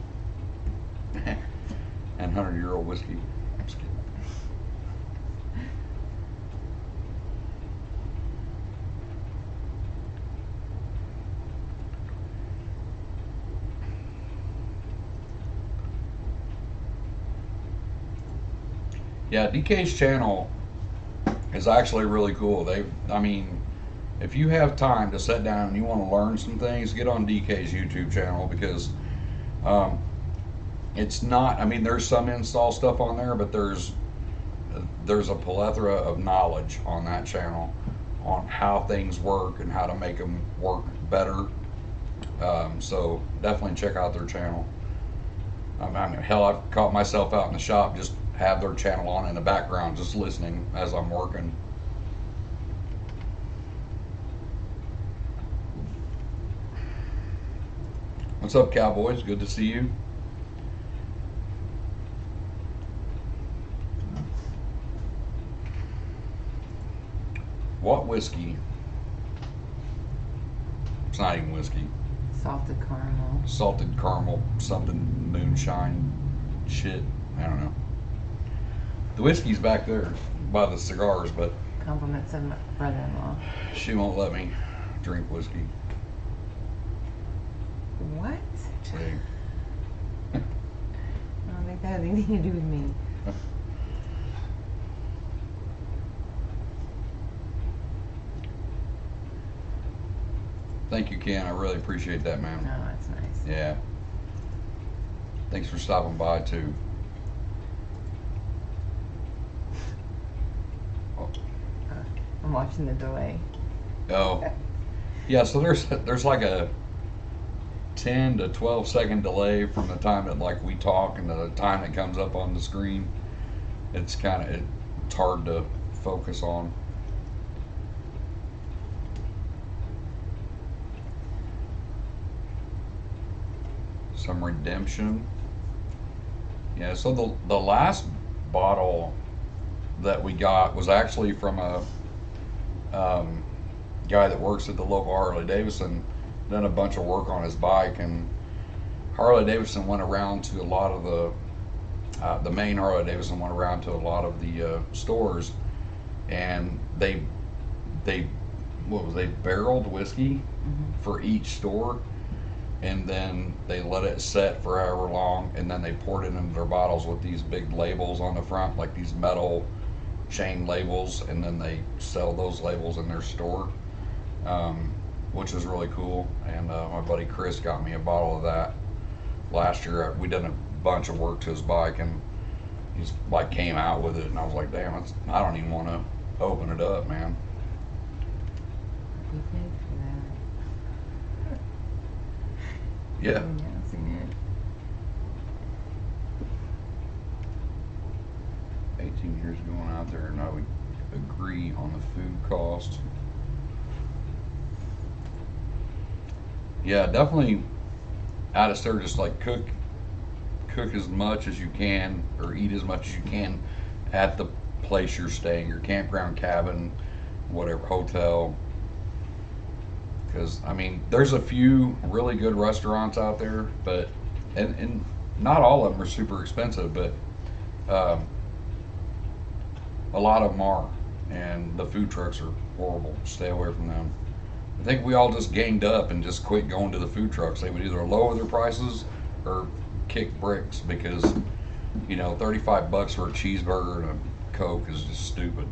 And 100-year-old whiskey. I'm just kidding. Yeah, DK's channel is actually really cool. I mean, if you have time to sit down and you want to learn some things, get on DK's YouTube channel, because it's not, I mean, there's some install stuff on there, but there's a plethora of knowledge on that channel on how things work and how to make them work better. So definitely check out their channel. I mean, hell, I've caught myself out in the shop just have their channel on in the background, just listening as I'm working. What's up, Cowboys? Good to see you. What whiskey? It's not even whiskey. Salted caramel. Salted caramel, something moonshine shit. I don't know. The whiskey's back there by the cigars, but Compliments of my brother-in-law. she won't let me drink whiskey. What? See? I don't think that has anything to do with me. Thank you, Ken. I really appreciate that, man. Oh, that's nice. Yeah. Thanks for stopping by too. I'm watching the delay. Oh. Yeah, so there's like a 10 to 12 second delay from the time that like we talk and the time it comes up on the screen. It's hard to focus on. Some redemption. Yeah, so the last bottle that we got was actually from a guy that works at the local Harley Davidson, done a bunch of work on his bike, and Harley Davidson went around to a lot of the main Harley Davidson went around to a lot of the stores, and they barreled whiskey for each store, and then they let it set for however long, and then they poured it into their bottles with these big labels on the front, like these metal chain labels, and then they sell those labels in their store, which is really cool. And my buddy Chris got me a bottle of that last year. We did a bunch of work to his bike, and he's like came out with it, and I was like, damn, I don't even want to open it up, man. We paid for that. Yeah. Announcing it. 18 years going out there, and I would agree on the food cost. Yeah, definitely out of Sturgis, like cook as much as you can, or eat as much as you can at the place you're staying, your campground, cabin, whatever, hotel. Because I mean, there's a few really good restaurants out there, but and not all of them are super expensive, but a lot of them are, and the food trucks are horrible. Stay away from them. I think we all just ganged up and just quit going to the food trucks. They would either lower their prices or kick bricks, because 35 bucks for a cheeseburger and a Coke is just stupid.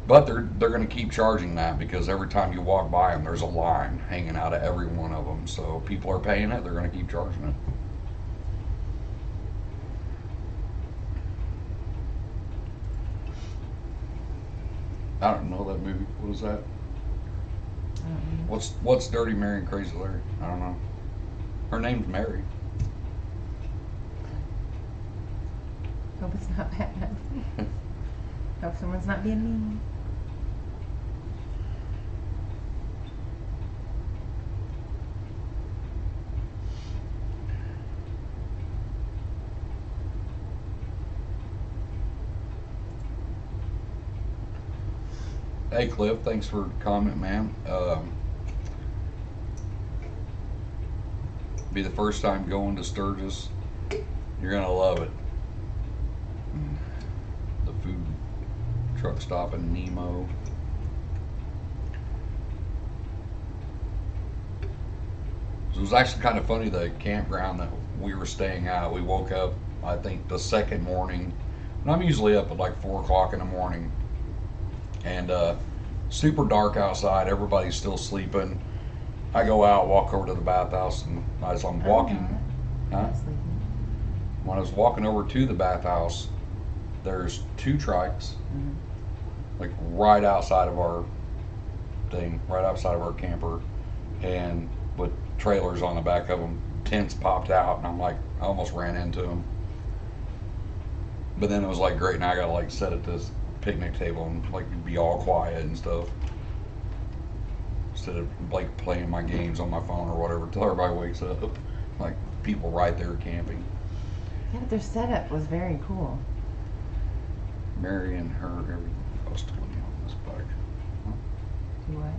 But they're going to keep charging that, because every time you walk by them, there's a line hanging out of every one of them. So people are paying it, they're going to keep charging it. I don't know that movie. What is that? What's Dirty Mary and Crazy Larry? I don't know. Her name's Mary. Hope it's not bad. Hope someone's not being mean. Hey Cliff, thanks for the comment, man. Be the first time going to Sturgis. You're gonna love it. The food truck stop in Nemo. So it was actually kind of funny, the campground that we were staying at. We woke up, I think, the second morning, and I'm usually up at like 4 o'clock in the morning, and super dark outside. Everybody's still sleeping. I go out, walk over to the bathhouse, and as I'm walking, when I was walking over to the bathhouse, there's 2 trikes, like right outside of our thing, right outside of our camper, and with trailers on the back of them. Tents popped out, and I'm like, I almost ran into them. But then it was like, great, now I gotta like sit at this picnic table and like be all quiet and stuff, instead of like playing my games on my phone or whatever till everybody wakes up. Like people right there camping. Yeah, but their setup was very cool. Mary and her, everything cost $20 on this bike. Huh? Do what?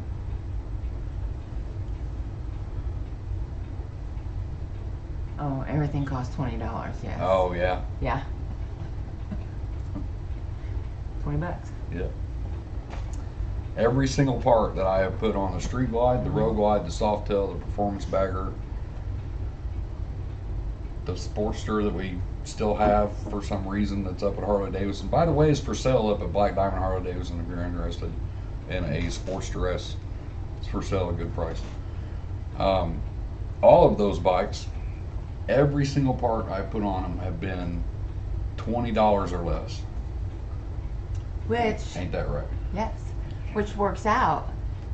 Oh, everything costs $20. Yes. Oh yeah. Yeah. $20. Yeah. Every single part that I have put on the street glide, the road glide, the soft tail, the performance bagger, the Sportster that we still have for some reason that's up at Harley Davidson. By the way, it's for sale up at Black Diamond Harley Davidson if you're interested in a Sportster S. It's for sale at a good price. All of those bikes, every single part I put on them have been $20 or less. Which, Ain't that right? yes, which works out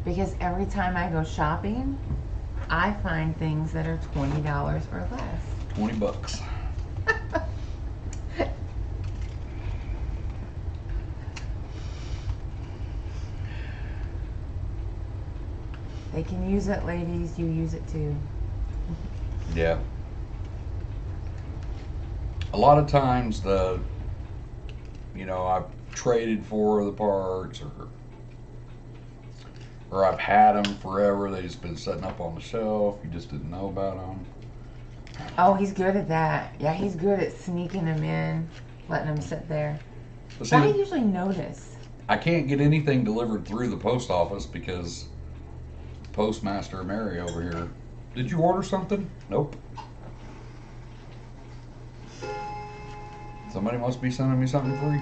because every time I go shopping, I find things that are $20 or less. 20 bucks. They can use it, ladies. You use it too. Yeah. A lot of times I've traded for the parts or I've had them forever. They've just been sitting up on the shelf. You just didn't know about them. Oh, he's good at that. Yeah, he's good at sneaking them in, letting them sit there. But see, I usually notice. I can't get anything delivered through the post office because Postmaster Mary over here. Did you order something? Nope. Somebody must be sending me something free.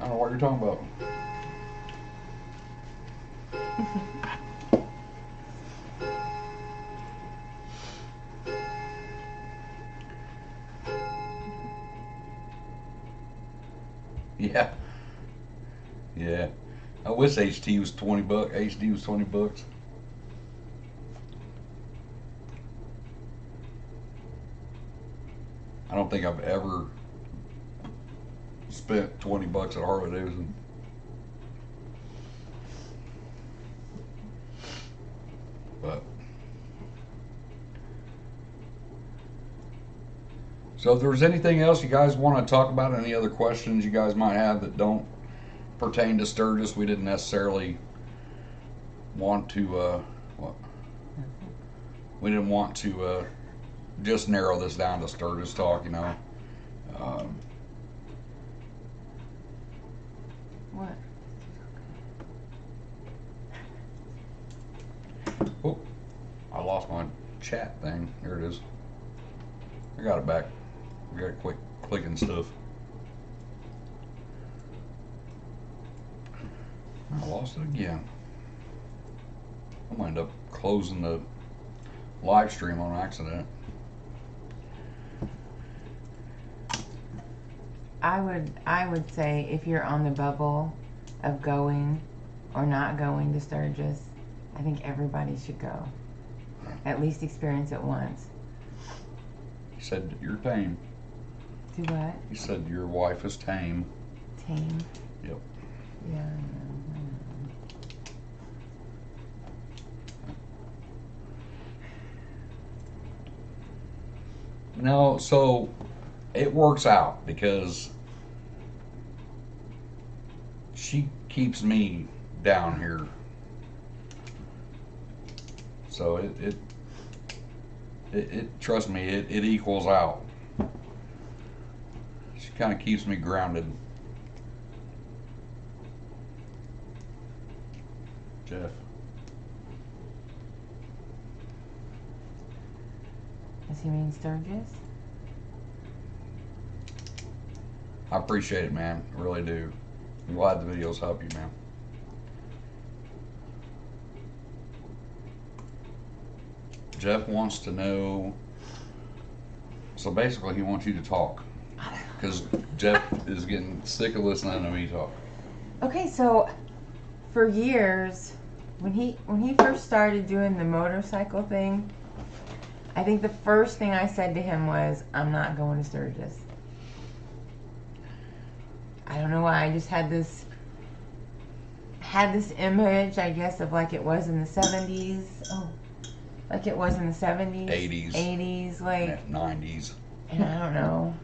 I don't know what you're talking about. Yeah. Yeah. I wish HT was 20 bucks. HD was 20 bucks. I don't think I've ever spent 20 bucks at Harley Davidson. But so if there's anything else you guys want to talk about, any other questions you guys might have that don't pertain to Sturgis, we didn't necessarily want to we didn't want to just narrow this down to Sturgis talk, What? Oh, I lost my chat thing. There it is. I got it back. I got to quit clicking stuff. I lost it again. I might end up closing the live stream on accident. I would say if you're on the bubble of going or not going to Sturgis, I think everybody should go. At least experience it once. You said you're tame. Do what? You said your wife is tame. Tame? Yep. Yeah, I know. No, so it works out because she keeps me down here. So it trust me, it equals out. She kind of keeps me grounded. Jeff. Does he mean Sturgis? I appreciate it, man. I really do. I'm glad the videos help you, man. Jeff wants to know, so basically he wants you to talk because Jeff is getting sick of listening to me talk. Okay, so for years, when he first started doing the motorcycle thing, I think the first thing I said to him was, I'm not going to Sturgis. I don't know why, I just had this image, I guess, of like it was in the 70s. Oh, like it was in the 70s. 80s, like. Yeah, 90s. And I don't know.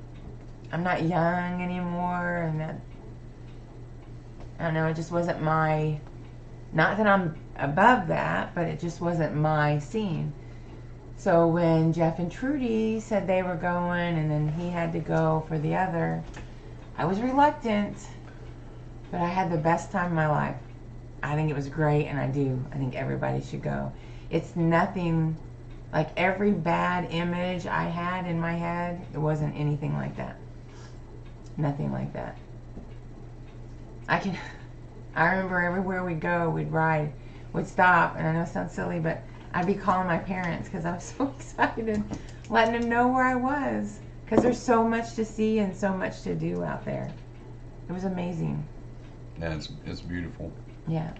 I'm not young anymore, and that, I don't know, it just wasn't my, not that I'm above that, but it just wasn't my scene. So when Jeff and Trudy said they were going and then he had to go for the other, I was reluctant, but I had the best time of my life. I think it was great, and I think everybody should go. It's nothing, like every bad image I had in my head, it wasn't anything like that. Nothing like that. I remember everywhere we go, we'd ride. would stop, and I know it sounds silly, but I'd be calling my parents because I was so excited, letting them know where I was, because there's so much to see and so much to do out there. It was amazing. Yeah, it's beautiful. Yeah.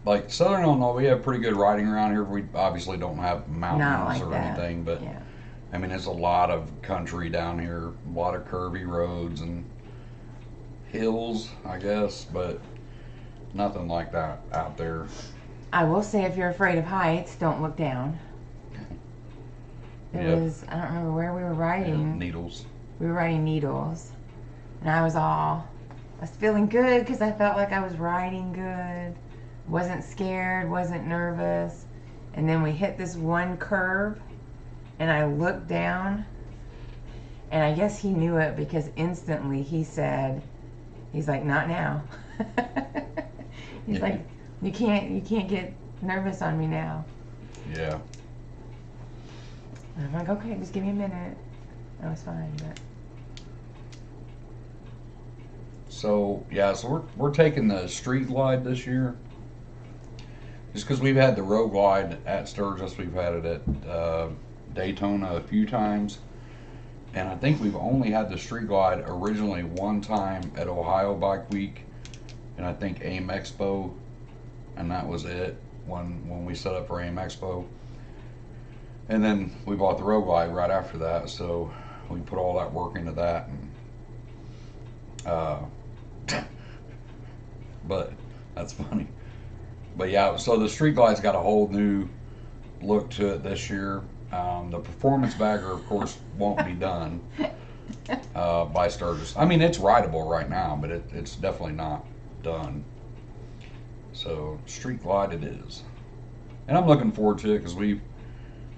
Like Southern Illinois, we have pretty good riding around here. We obviously don't have Not mountains like or that. anything, but Yeah. I mean, there's a lot of country down here, a lot of curvy roads and hills, I guess, but nothing like that out there. I will say, if you're afraid of heights, don't look down. It Yep. was, I don't remember where we were Yeah, riding. needles. We were riding Needles, and I was feeling good because I felt like I was riding good. Wasn't scared, wasn't nervous. And then we hit this one curve, and I looked down, and I guess he knew it because instantly he's like, not now. He's Yeah. like, you can't get nervous on me now. Yeah. And I'm like, okay, just give me a minute. I was fine, but So yeah, so we're taking the street glide this year, just because we've had the road glide at Sturgis, we've had it at Daytona a few times, and I think we've only had the street glide originally one time at Ohio Bike Week, and I think AIM Expo, and that was it when we set up for AIM Expo, and then we bought the road glide right after that, so we put all that work into that, and but that's funny. But yeah, so the street glide's got a whole new look to it this year. The performance bagger, of course, won't be done by Sturgis. I mean, it's rideable right now, but it's definitely not done. So street glide it is, and I'm looking forward to it because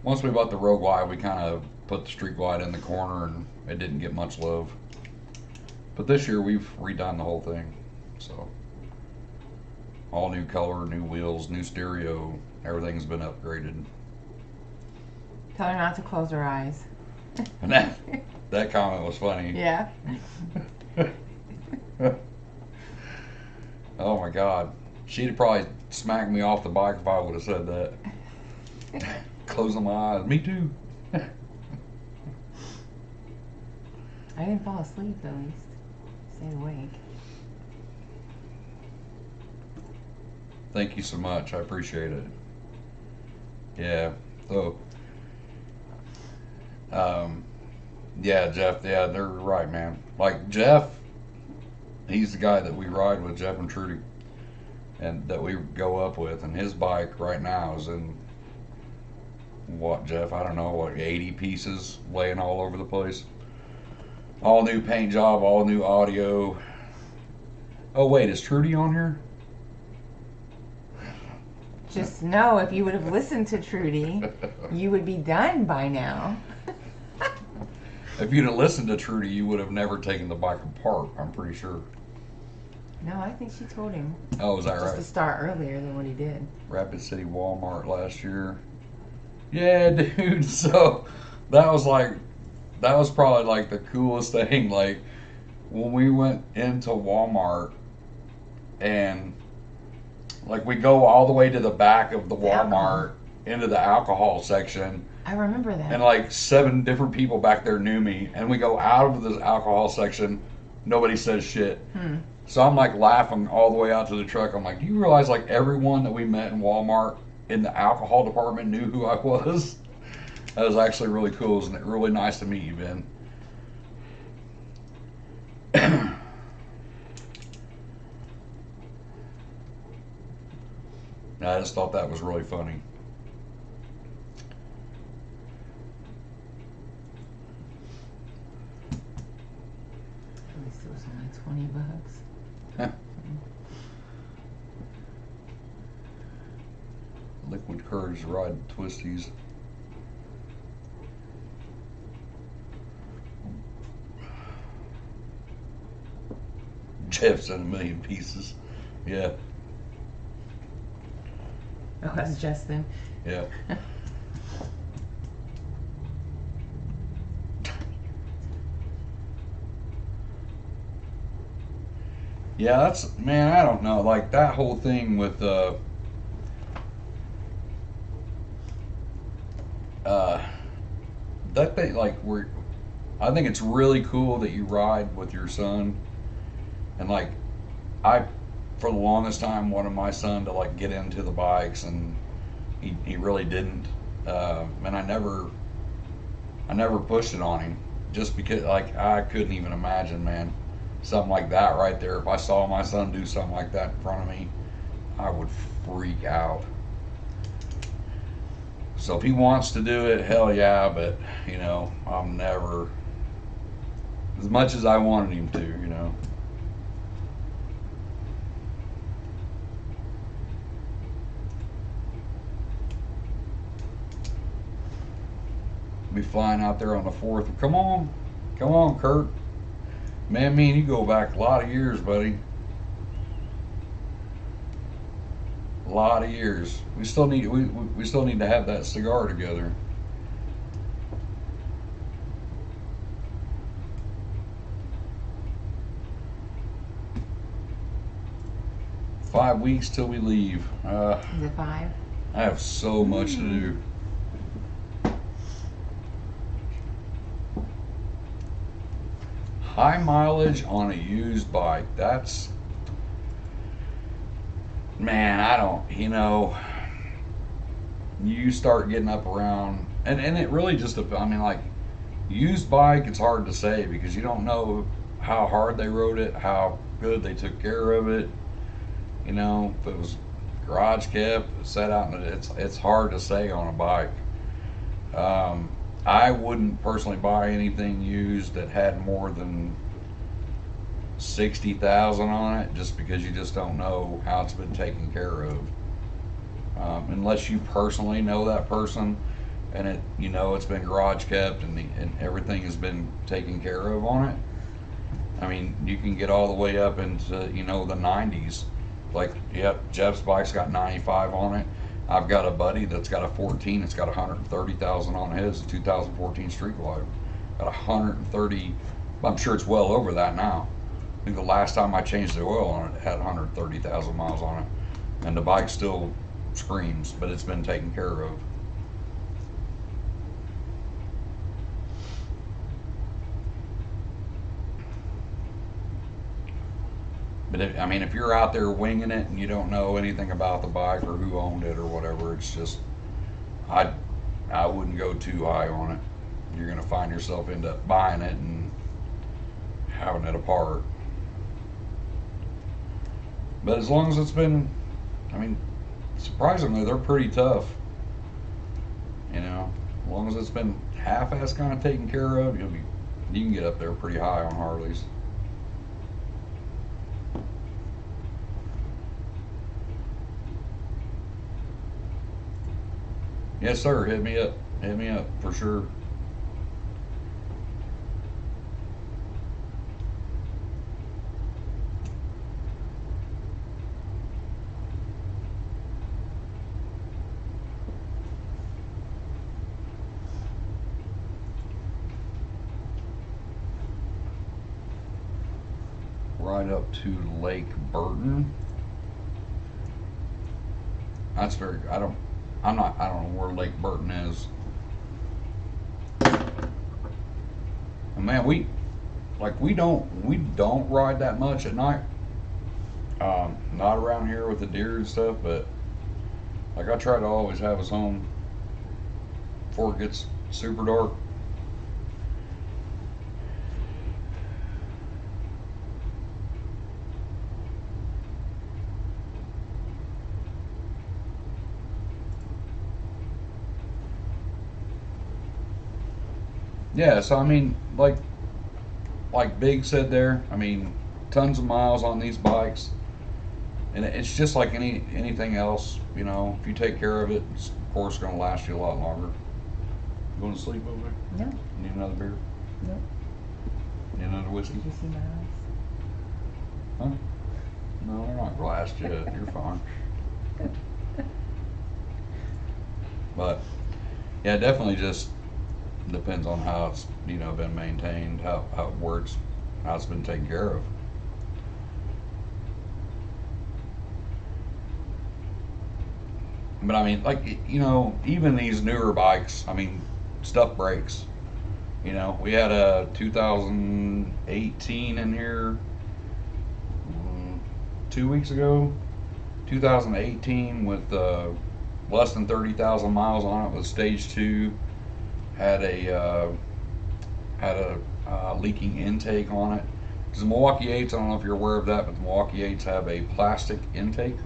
once we bought the road glide, we kind of put the street glide in the corner, and it didn't get much love. But this year we've redone the whole thing, so all new color, new wheels, new stereo, everything's been upgraded. tell her not to close her eyes. And that comment was funny. Yeah. Oh my God, she'd have probably smacked me off the bike if I would have said that. Closing my eyes, me too. I didn't fall asleep, at least. Stayed awake. Thank you so much. I appreciate it. Yeah. So, yeah, Jeff. Yeah, they're right, man. Like Jeff, he's the guy that we ride with, Jeff and Trudy, and that we go up with. And his bike right now is in what, Jeff? I don't know, what, 80 pieces laying all over the place. All new paint job, all new audio. Oh wait, is Trudy on here? Just know, if you would have listened to Trudy, you would be done by now. If you'd have listened to Trudy, you would have never taken the bike apart, I'm pretty sure. No, I think she told him. Oh, is that Just right? to start earlier than what he did. Rapid City Walmart last year. Yeah, dude. So that was probably like the coolest thing. Like when we went into Walmart and like we go all the way to the back of the Walmart into the alcohol section. I remember that. And like 7 different people back there knew me. And we go out of the alcohol section. Nobody says shit. So I'm like laughing all the way out to the truck. I'm like, do you realize like everyone that we met in Walmart in the alcohol department knew who I was? That was actually really cool. Isn't it really nice to meet you, Ben? I just thought that was really funny. At least it was only $20. Liquid Courage ride twisties. Jeff's in 1,000,000 pieces. Yeah. Oh, that's Justin. Yeah. Yeah, that's, man, I don't know. Like that whole thing with uh that thing, like we're I think it's really cool that you ride with your son. And like I, for the longest time, wanted my son to like get into the bikes, and he really didn't. And I never pushed it on him, just because like I couldn't even imagine, man, something like that right there. If I saw my son do something like that in front of me, I would freak out. So if he wants to do it, hell yeah, but you know, I'm never, as much as I wanted him to, you know. Be flying out there on the 4th. Come on, Kurt. Man, me and you go back a lot of years, buddy. A lot of years. We still need to have that cigar together. Five weeks till we leave. Is it 5? I have so much to do. High mileage on a used bike. That's, man, I don't, you know, you start getting up around, and it really just, I mean, like, used bike, it's hard to say because you don't know how hard they rode it, how good they took care of it. You know, if it was garage kept, set out, and it's hard to say on a bike. I wouldn't personally buy anything used that had more than 60,000 on it, just because you just don't know how it's been taken care of. Unless you personally know that person, and it, you know, it's been garage kept, and everything has been taken care of on it. I mean, you can get all the way up into, you know, the 90s. Like, yep, Jeff's bike's got 95 on it. I've got a buddy that's got a 14. It's got 130,000 on his, a 2014 Street Glide. Got 130. I'm sure it's well over that now. I think the last time I changed the oil on it, it had 130,000 miles on it, and the bike still screams, but it's been taken care of. But I mean, if you're out there winging it and you don't know anything about the bike or who owned it or whatever, it's just, I I wouldn't go too high on it. You're gonna find yourself end up buying it and having it apart. But as long as it's been, I mean, surprisingly, they're pretty tough. You know, as long as it's been half-ass kind of taken care of, you can get up there pretty high on Harleys. Yes, sir. Hit me up. Hit me up for sure. Right up to Lake Burton. That's very. I don't know where Lake Burton is. And man, we don't ride that much at night. Not around here with the deer and stuff, but like I try to always have us home before it gets super dark. Yeah, so I mean, like Big said there, I mean, tons of miles on these bikes, and it's just like anything else, you know. If you take care of it, it's of course going to last you a lot longer. You going to sleep over there? No. Need another beer? No. Need another whiskey? Did you see my eyes? Huh? No, they're not glassed yet. You're fine. But yeah, definitely just depends on how it's, you know, been maintained, how it works, how it's been taken care of. But I mean, like, you know, even these newer bikes, I mean, stuff breaks. You know, we had a 2018 in here 2 weeks ago. 2018 with less than 30,000 miles on it with stage two. Had a leaking intake on it. Because the Milwaukee Eights, I don't know if you're aware of that, but the Milwaukee Eights have a plastic intake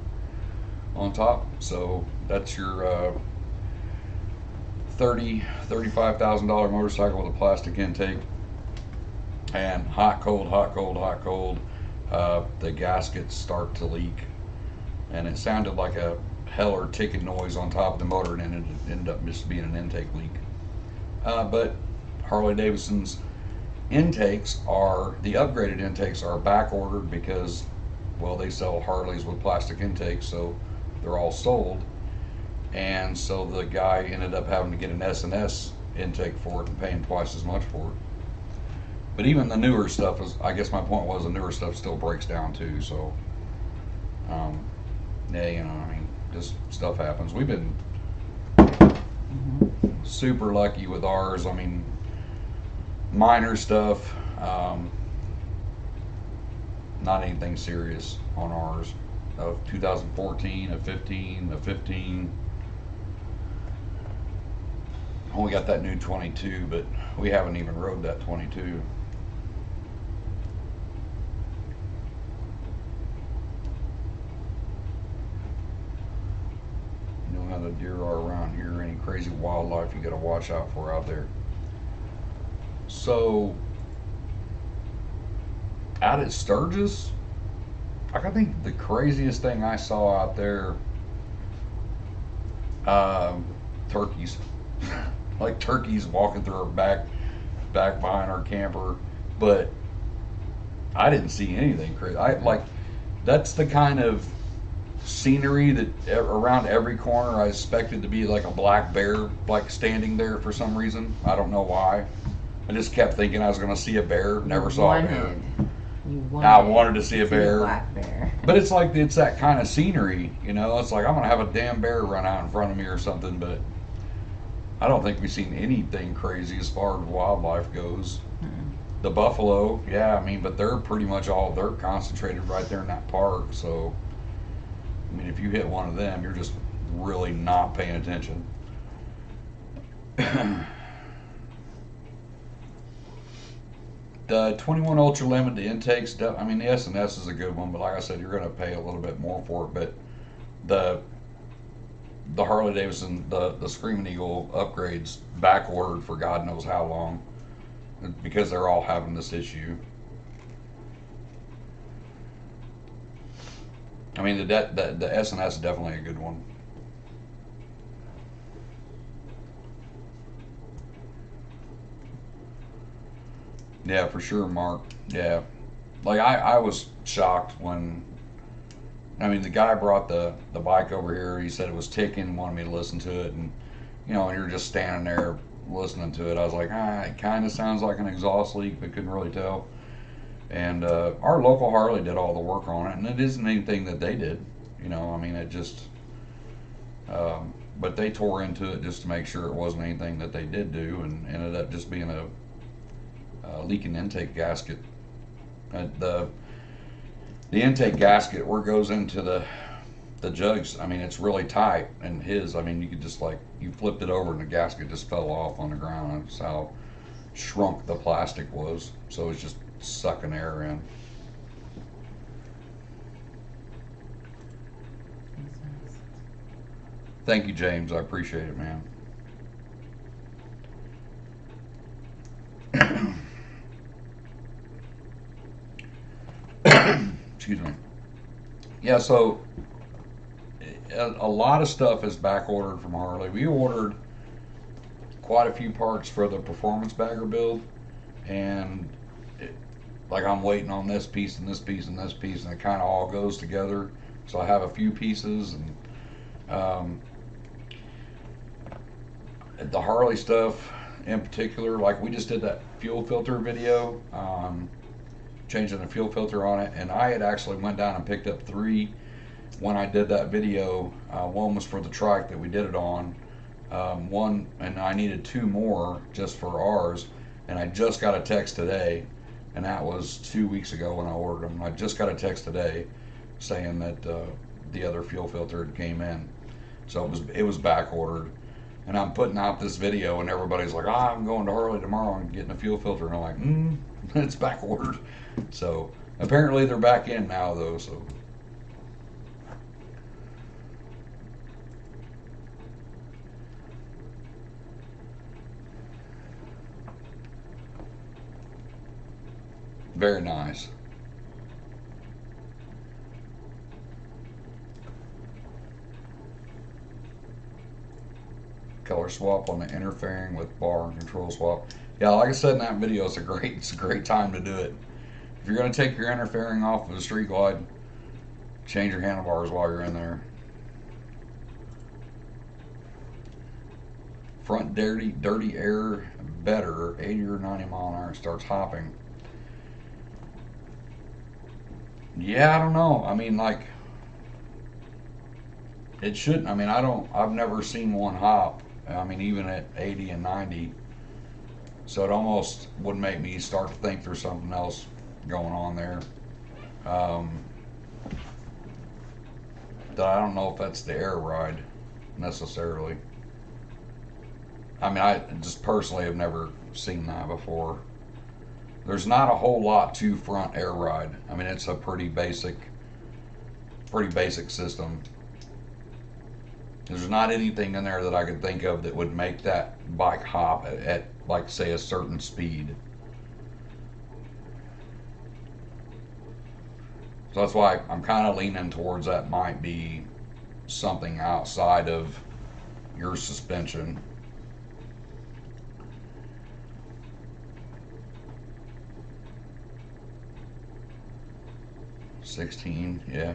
on top. So that's your $35,000 motorcycle with a plastic intake. And hot, cold, hot, cold, hot, cold, the gaskets start to leak. And it sounded like a hell or ticking noise on top of the motor, and it ended up just being an intake leak. But Harley Davidson's intakes are, the upgraded intakes are back ordered because, well, they sell Harleys with plastic intakes, so they're all sold. And so the guy ended up having to get an S&S intake for it and paying twice as much for it. But even the newer stuff is, I guess my point was, the newer stuff still breaks down too. So, yeah, you know, I mean, just stuff happens. We've been super lucky with ours. I mean, minor stuff, not anything serious on ours. Of 2014, a 15, a 15. We got that new 22, but we haven't even rode that 22. You know how the deer are around here. Any crazy wildlife you got to watch out for out there. So, out at Sturgis, I think the craziest thing I saw out there, turkeys. Like turkeys walking through our back behind our camper, but I didn't see anything crazy. That's the kind of scenery that around every corner I expected to be like a black bear, like standing there for some reason. I don't know why. I just kept thinking I was going to see a bear. Never saw a bear. I wanted to see a bear. Black bear. But it's like, it's that kind of scenery, you know. It's like I'm going to have a damn bear run out in front of me or something, but I don't think we've seen anything crazy as far as wildlife goes. The buffalo, yeah, I mean, but they're pretty much they're concentrated right there in that park. So, I mean, if you hit one of them, you're just really not paying attention. The 21 Ultra Limited intakes, I mean, the S&S is a good one, but like I said, you're going to pay a little bit more for it. But the Harley Davidson, the Screaming Eagle upgrades back ordered for God knows how long, because they're all having this issue. I mean, the S&S is definitely a good one. Yeah, for sure, Mark. Yeah, like I was shocked when, I mean, the guy brought the bike over here. He said it was ticking, wanted me to listen to it, and you know, and you're just standing there listening to it. I was like, it kind of sounds like an exhaust leak, but couldn't really tell. And our local Harley did all the work on it, and it isn't anything that they did. You know, I mean, it just, but they tore into it just to make sure it wasn't anything that they did do, and ended up just being a leaking intake gasket. The intake gasket, where it goes into the jugs, I mean, it's really tight, and I mean, you could just, like, you flipped it over and the gasket just fell off on the ground. That's how shrunk the plastic was. So it's just sucking air in. Thank you, James. I appreciate it, man. Excuse me. Yeah, so a lot of stuff is back ordered from Harley. We ordered quite a few parts for the performance bagger build, and like I'm waiting on this piece and this piece and this piece, and it kind of all goes together. So I have a few pieces, and the Harley stuff in particular, like we just did that fuel filter video, changing the fuel filter on it, and I had actually went down and picked up 3 when I did that video, one was for the Trike that we did it on, one, and I needed 2 more just for ours, and I just got a text today, and that was 2 weeks ago when I ordered them. I just got a text today saying that the other fuel filter had came in, so it was back ordered. And I'm putting out this video, and everybody's like, I'm going to Harley tomorrow and getting a fuel filter. And I'm like, it's back ordered. So apparently they're back in now, though. So very nice. Color swap on the interfering with bar and control swap. Yeah, like I said in that video, it's a great time to do it. If you're going to take your interfering off of the Street Glide, change your handlebars while you're in there. Front dirty air better, 80 or 90 mile an hour, starts hopping. Yeah, I don't know. I mean, like, it shouldn't. I mean, I've never seen one hop. I mean, even at 80 and 90. So it almost would make me start to think there's something else going on there. That I don't know if that's the air ride necessarily. I mean, I just personally have never seen that before. There's not a whole lot to front air ride. I mean, it's a pretty basic system. There's not anything in there that I could think of that would make that bike hop at like, say, a certain speed. So that's why I'm kind of leaning towards that might be something outside of your suspension. $16, yeah.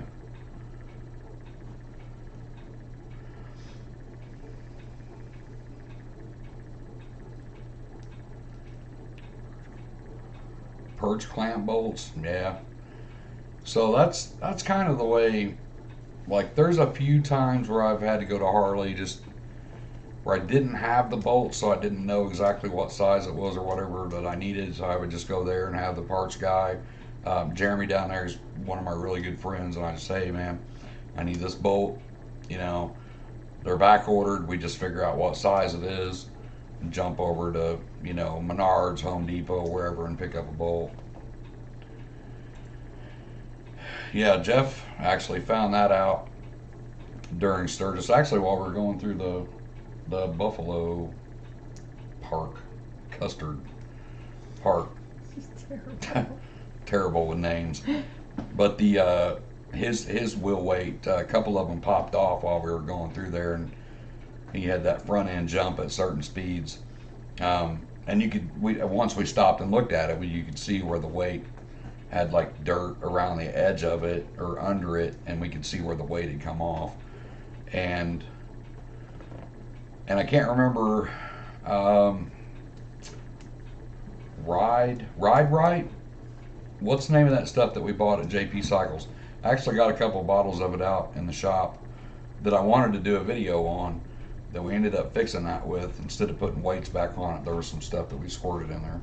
Perch clamp bolts, yeah. So that's kind of the way. Like, there's a few times where I've had to go to Harley just where I didn't have the bolts, so I didn't know exactly what size it was or whatever that I needed. So I would just go there and have the parts guy. Jeremy down there is one of my really good friends, and I just say, hey man, I need this bolt. You know, they're back ordered. We just figure out what size it is, and jump over to, you know, Menards, Home Depot, wherever, and pick up a bolt. Yeah, Jeff actually found that out during Sturgis. Actually, while we were going through the Buffalo Park, Custard Park. Terrible with names. But the his wheel weight, a couple of them popped off while we were going through there, and he had that front end jump at certain speeds. And once we stopped and looked at it, you could see where the weight had like dirt around the edge of it or under it, and we could see where the weight had come off. And I can't remember, Ride Right? What's the name of that stuff that we bought at JP Cycles? I actually got a couple of bottles of it out in the shop that I wanted to do a video on, that we ended up fixing that with. Instead of putting weights back on it, there was some stuff that we squirted in there.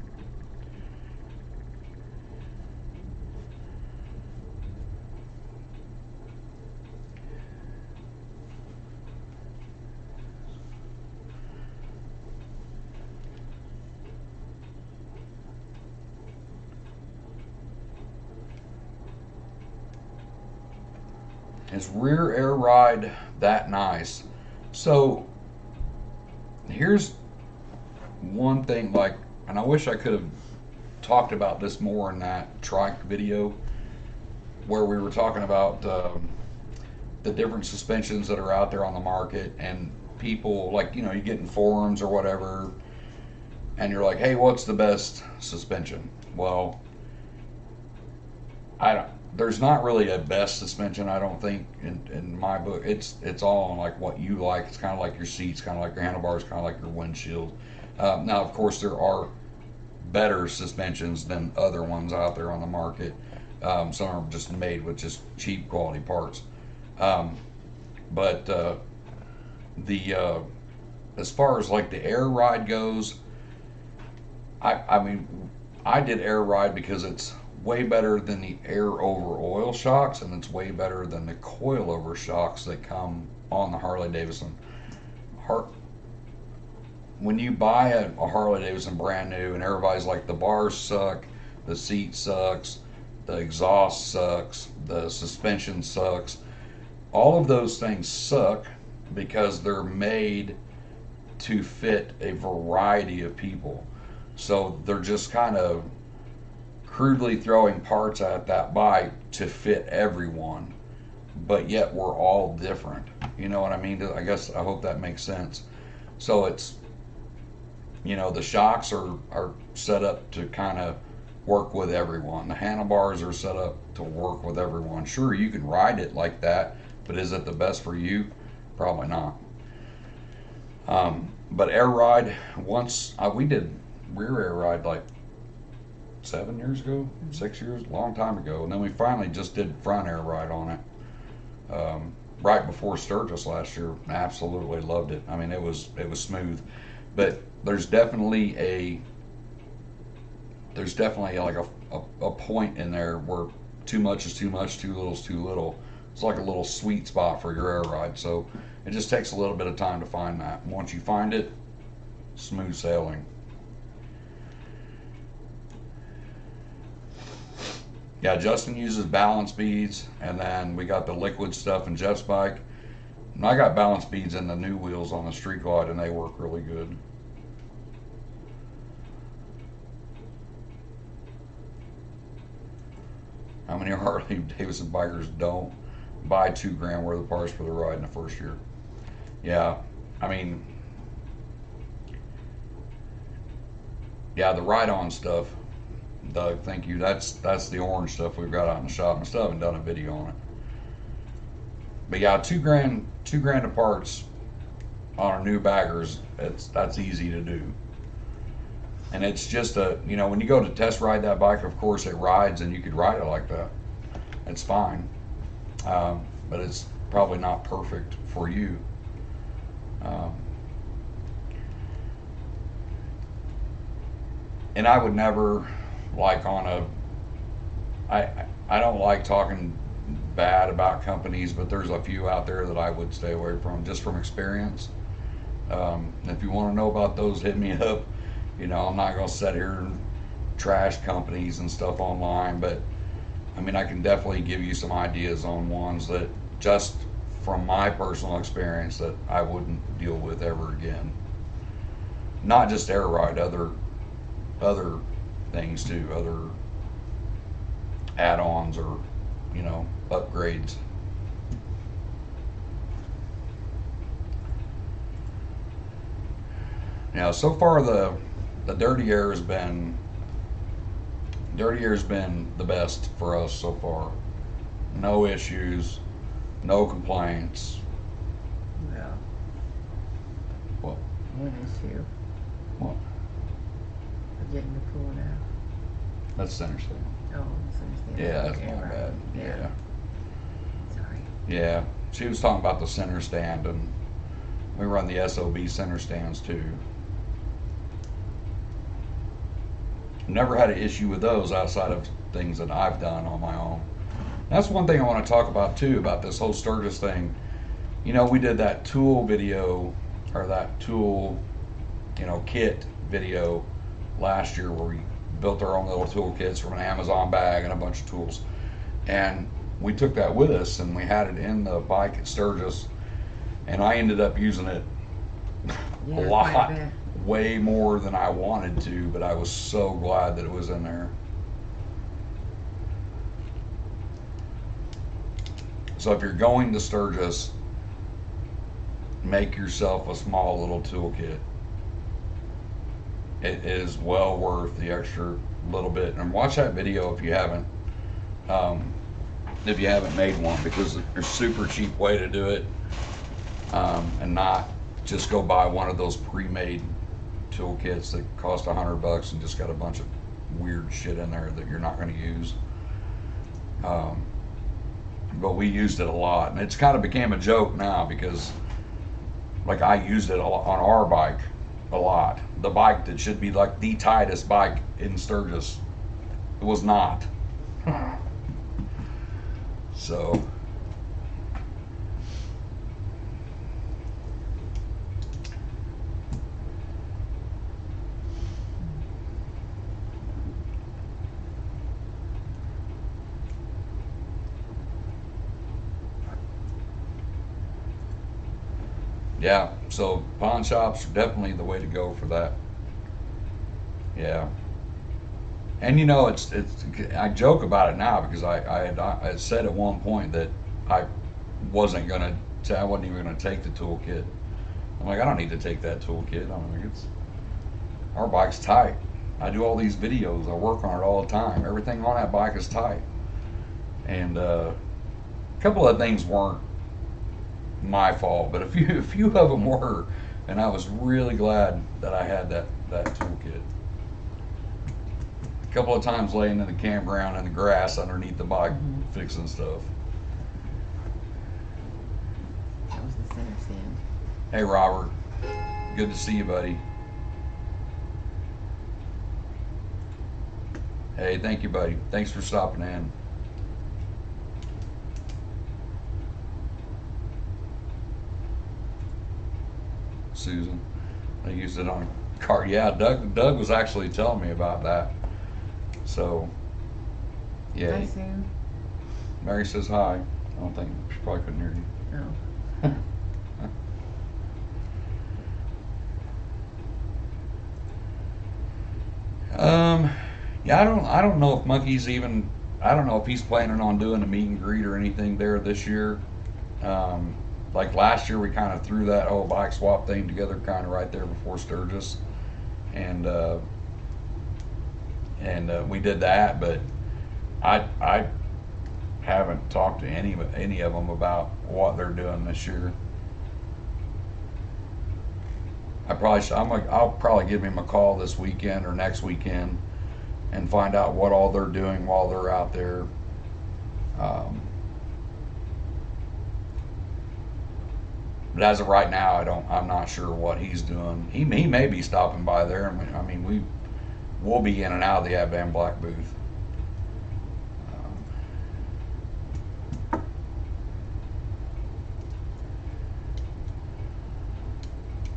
Is rear air ride that nice? So here's one thing, like, and I wish I could have talked about this more in that Trike video where we were talking about the different suspensions that are out there on the market, and people, like, you know, you get in forums or whatever and you're like, hey, what's the best suspension? Well, there's not really a best suspension, I don't think, in my book. It's all on like what you like. It's kind of like your seats, kind of like your handlebars, kind of like your windshield. Now, of course, there are better suspensions than other ones out there on the market. Some are just made with just cheap quality parts. But the as far as like the air ride goes, I mean, I did air ride because it's way better than the air over oil shocks, and it's way better than the coil over shocks that come on the Harley Davidson. When you buy a Harley Davidson brand new, and everybody's like, the bars suck, the seat sucks, the exhaust sucks, the suspension sucks, all of those things suck because they're made to fit a variety of people. So they're just kind of crudely throwing parts at that bike to fit everyone, but yet we're all different. You know what I mean? I guess, I hope that makes sense. So it's, you know, the shocks are set up to kind of work with everyone. The handlebars are set up to work with everyone. Sure, you can ride it like that, but is it the best for you? Probably not. But air ride, once we did rear air ride like 7 years ago, 6 years, long time ago, and then we finally just did front air ride on it right before Sturgis last year. Absolutely loved it. I mean, it was smooth, but there's definitely like a point in there where too much is too much, too little is too little. It's like a little sweet spot for your air ride. So it just takes a little bit of time to find that. Once you find it, smooth sailing. Yeah, Justin uses balance beads, and then we got the liquid stuff in Jeff's bike. And I got balance beads in the new wheels on the Street Glide, and they work really good. How many Harley Davidson bikers don't buy $2,000 worth of parts for the ride in the first year? Yeah, I mean, yeah, the ride-on stuff, Doug, thank you. That's the orange stuff we've got out in the shop, and still haven't done a video on it. But yeah, $2,000 of parts on our new baggers, that's easy to do. And it's just you know, when you go to test ride that bike, of course it rides, and you could ride it like that. It's fine, but it's probably not perfect for you. And I would never, like, I don't like talking bad about companies, but there's a few out there that I would stay away from, just from experience. If you want to know about those, hit me up. You know, I'm not going to sit here and trash companies and stuff online, but I mean, I can definitely give you some ideas on ones that, just from my personal experience, that I wouldn't deal with ever again. Not just air ride, other things too, other add-ons or, you know, upgrades. Now, so far the dirty air has been the best for us so far. No issues, no complaints. No. What? One issue. What? We're getting the pool now. That's center stand. Oh, understand. Yeah, that's Okay, my right. bad. Yeah. Sorry. Yeah. She was talking about the center stand, and we run the SOB center stands too. Never had an issue with those outside of things that I've done on my own. That's one thing I want to talk about too, about this whole Sturgis thing. You know, we did that tool video, or that tool, you know, kit video last year, where we built our own little tool kits from an Amazon bag and a bunch of tools. And we took that with us, and we had it in the bike at Sturgis, and I ended up using it a lot. Way more than I wanted to, but I was so glad that it was in there. So if you're going to Sturgis, make yourself a small little toolkit. It is well worth the extra little bit. And watch that video if you haven't made one, because there's a super cheap way to do it, and not just go buy one of those pre-made toolkits that cost $100 and just got a bunch of weird shit in there that you're not going to use. but we used it a lot, and it's kind of became a joke now because, like, I used it a lot on our bike a lot. The bike that should be like the tightest bike in Sturgis, it was not. So. Yeah, so pawn shops are definitely the way to go for that. Yeah, and you know, it's I joke about it now because I had said at one point that I wasn't gonna I wasn't even gonna take the toolkit. I'm like, I don't need to take that toolkit. I'm like, it's our bike's tight. I do all these videos. I work on it all the time. Everything on that bike is tight, and a couple of things weren't my fault, but a few of them were, and I was really glad that I had that toolkit. A couple of times laying in the campground in the grass underneath the bike, fixing stuff. That was the center stand. Hey Robert, good to see you, buddy. Hey, thank you, buddy. Thanks for stopping in. Susan, I used it on a car. Yeah, Doug was actually telling me about that. So, yeah. Hi, Sue. Mary says hi. I don't think she probably couldn't hear you. Oh. Yeah, I don't know if Monkey's even. I don't know if he's planning on doing a meet and greet or anything there this year. Like last year, we kind of threw that whole bike swap thing together, kind of right there before Sturgis, and we did that. But I haven't talked to any of them about what they're doing this year. I'll probably give him a call this weekend or next weekend and find out what all they're doing while they're out there. But as of right now, I'm not sure what he's doing. He may be stopping by there. I mean, we'll be in and out of the Ab Van Black booth.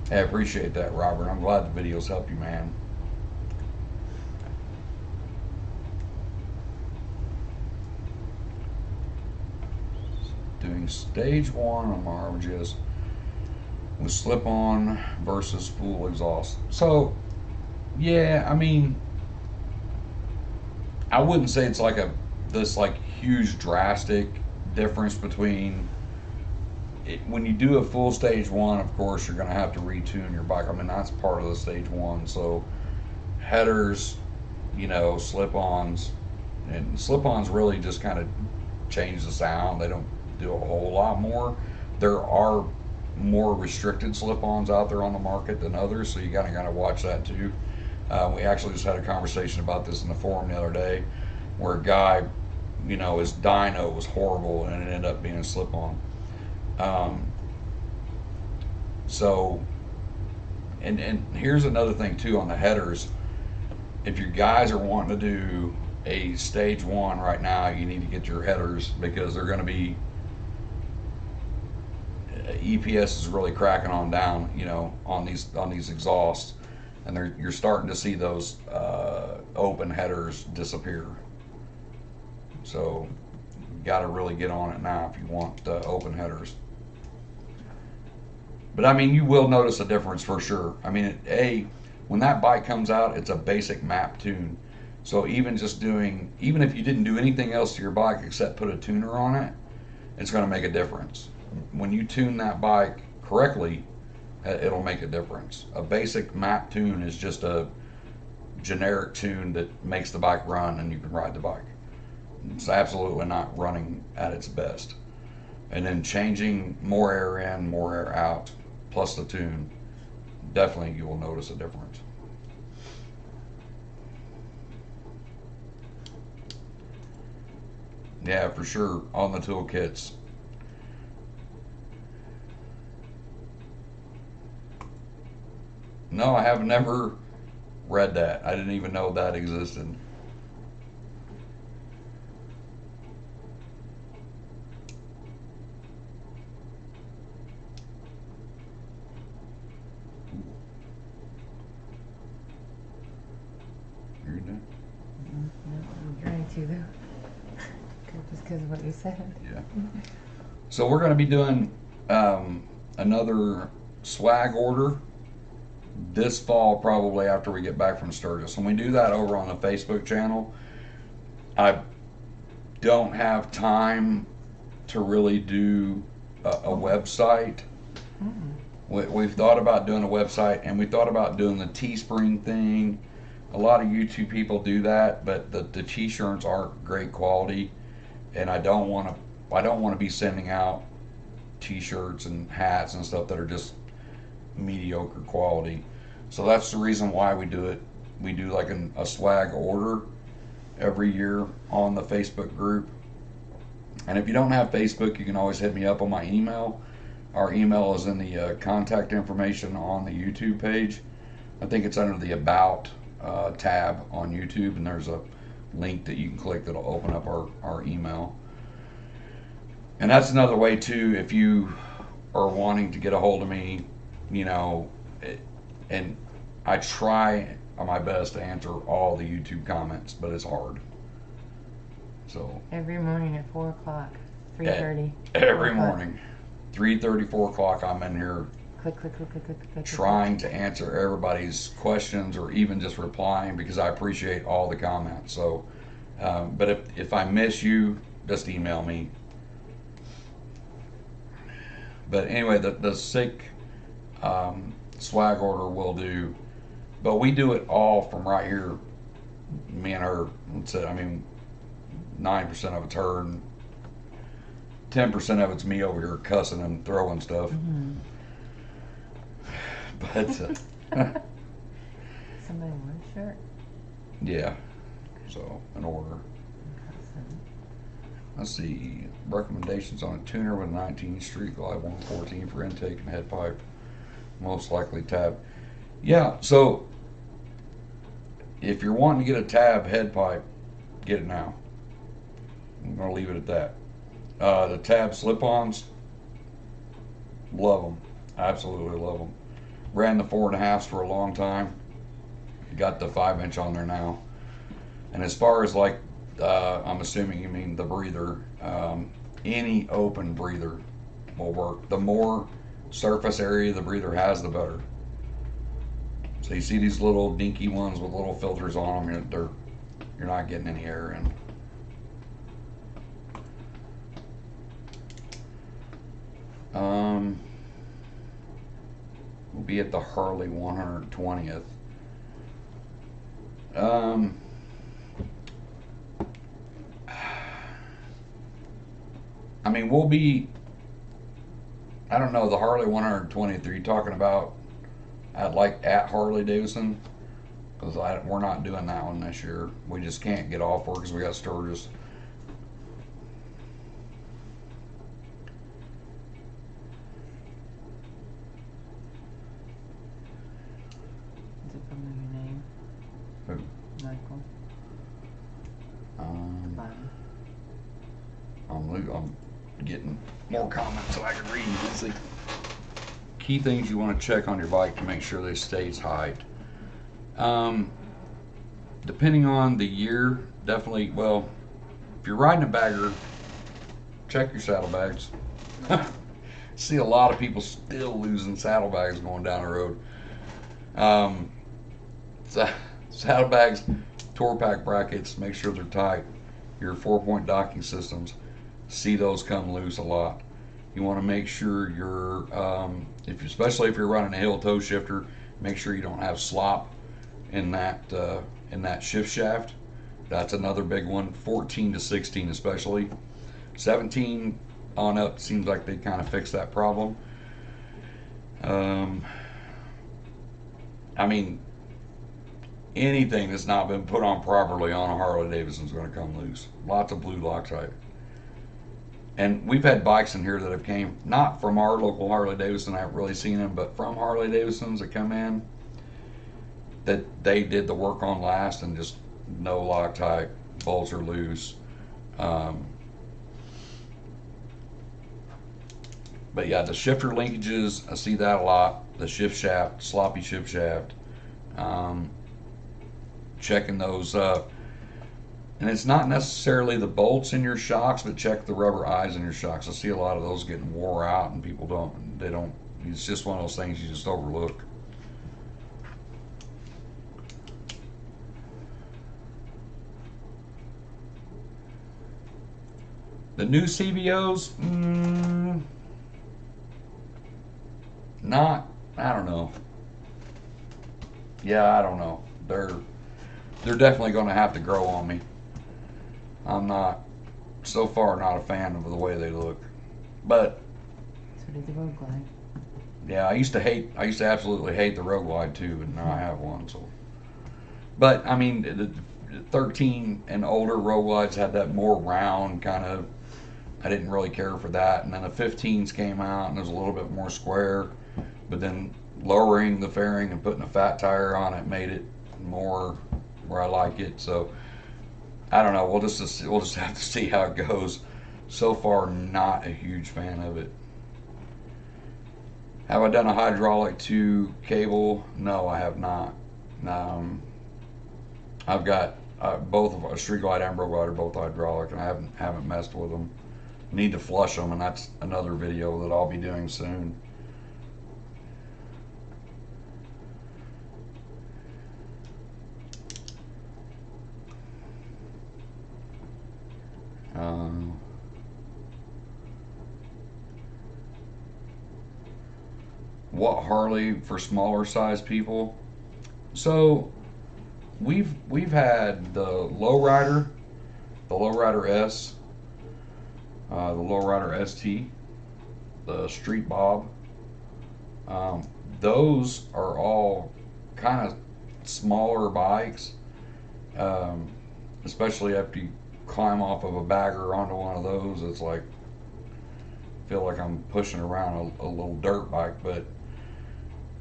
Hey, I appreciate that, Robert. I'm glad the videos help you, man. Doing stage 1 on my RGS with slip-on versus full exhaust. So, yeah, I mean, I wouldn't say it's like this huge drastic difference between it. When you do a full stage 1, of course, you're going to have to retune your bike. I mean, that's part of the stage 1. So, headers, you know, slip-ons, and slip-ons really just kind of change the sound. They don't do a whole lot more. There are more restricted slip-ons out there on the market than others, so you gotta watch that too. We actually just had a conversation about this in the forum the other day, where a guy, you know, his dyno was horrible and it ended up being a slip-on. So, and here's another thing too on the headers. If your guys are wanting to do a stage 1 right now, you need to get your headers, because they're going to be, EPS is really cracking on down, you know, on these exhausts, and you're starting to see those open headers disappear. So you got to really get on it now if you want open headers. But I mean, you will notice a difference for sure. I mean, when that bike comes out, it's a basic map tune. So even if you didn't do anything else to your bike except put a tuner on it, it's going to make a difference. When you tune that bike correctly, it'll make a difference. A basic map tune is just a generic tune that makes the bike run and you can ride the bike. It's absolutely not running at its best. And then changing more air in, more air out, plus the tune, definitely you will notice a difference. Yeah, for sure, on the toolkits. No, I have never read that. I didn't even know that existed. You're done? No, I'm trying to though. Just because of what you said. Yeah. So we're going to be doing another swag order this fall, probably after we get back from Sturgis. And we do that over on the Facebook channel. I don't have time to really do a website. We've thought about doing a website, and we thought about doing the Teespring thing. A lot of YouTube people do that, but the t-shirts aren't great quality, and I don't want to be sending out t-shirts and hats and stuff that are just mediocre quality. So that's the reason why we do it. We do like a swag order every year on the Facebook group. And if you don't have Facebook, you can always hit me up on my email. Our email is in the contact information on the YouTube page. I think it's under the About tab on YouTube, and there's a link that you can click that'll open up our email. And that's another way too, if you are wanting to get a hold of me, you know, and I try my best to answer all the YouTube comments, but it's hard. So Every morning at 4 o'clock, 3:30. every morning, 3:30, 4 o'clock, I'm in here Click, click, click, click, click, click. trying to answer everybody's questions or even just replying, because I appreciate all the comments. So, but if I miss you, just email me. But anyway, the Sik swag order will do, but we do it all from right here. Me and her, I mean, 9% of it's her, and 10% of it's me over here cussing and throwing stuff. But Somebody want a shirt? yeah, so an order. Let's see, recommendations on a tuner with 19 Street Glide 114 for intake and head pipe, most likely tab. Yeah, so if you're wanting to get a tab head pipe, get it now. I'm gonna leave it at that. The tab slip-ons, love them, absolutely love them. Ran the 4.5s for a long time. Got the 5-inch on there now. And as far as like, I'm assuming you mean the breather, any open breather will work. The more surface area the breather has, the better. So you see these little dinky ones with little filters on them, you're not getting any air in. We'll be at the Harley 120th. I mean, we'll be, I don't know, the Harley 120th, are you talking about at Harley Davidson? Because we're not doing that one this year. We just can't get off work because we got Sturgis. Is it from your name? Who? Michael? I'm getting more comments so I can read. Let's see. Key things you want to check on your bike to make sure they stays high. Depending on the year, definitely, well, if you're riding a bagger, check your saddlebags. See a lot of people still losing saddlebags going down the road. Saddlebags, tour pack brackets, make sure they're tight. Your 4-point docking systems, see those come loose a lot. You want to make sure you're, especially if you're running a heel toe shifter, make sure you don't have slop in that shift shaft. That's another big one. 14 to 16 especially. 17 on up seems like they kind of fixed that problem. I mean, anything that's not been put on properly on a Harley Davidson is going to come loose. Lots of blue Loctite. And we've had bikes in here that have came not from our local Harley Davidson. I haven't really seen them, but from Harley Davidsons that come in that they did the work on last, and just no Loctite, bolts are loose. But yeah, the shifter linkages, I see that a lot. The shift shaft, sloppy shift shaft. Checking those up. And it's not necessarily the bolts in your shocks, but check the rubber eyes in your shocks. I see a lot of those getting wore out, and people don't, it's just one of those things you just overlook. The new CVOs, I don't know. Yeah, I don't know. They're definitely going to have to grow on me. I'm not, so far, not a fan of the way they look. But So did the Road Glide. yeah, I used to absolutely hate the Road Glide too, and now I have one. So, but I mean, the 13 and older Road Glides had that more round kind of. I didn't really care for that, and then the 15s came out, and it was a little bit more square. But then lowering the fairing and putting a fat tire on it made it more where I like it. So I don't know. We'll just have to see how it goes. So far, not a huge fan of it. Have I done a hydraulic to cable? No, I have not. I've got both of a Street Glide and Road Glide are both hydraulic, and I haven't messed with them. Need to flush them, and that's another video that I'll be doing soon. What Harley for smaller size people? So we've had the Lowrider, the Lowrider S, the Lowrider ST, the Street Bob. Those are all kind of smaller bikes, especially after you climb off of a bagger onto one of those. It's like, I feel like I'm pushing around a little dirt bike. But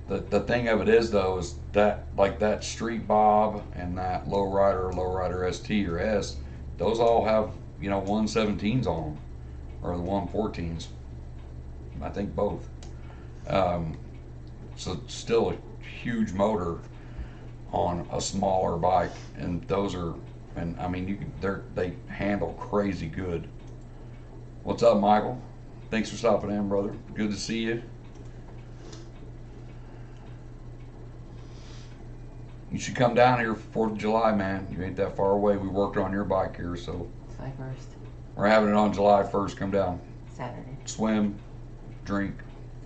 the thing of it is though, is that like that Street Bob and that Lowrider ST or S, those all have 117s on them, or the 114s. I think both. So it's still a huge motor on a smaller bike, and those are, and I mean they handle crazy good. What's up, Michael? Thanks for stopping in, brother. Good to see you. You should come down here for 4th of July, man. You ain't that far away. We worked on your bike here, so. July 1st. We're having it on July 1st. Come down. Saturday. Swim, drink,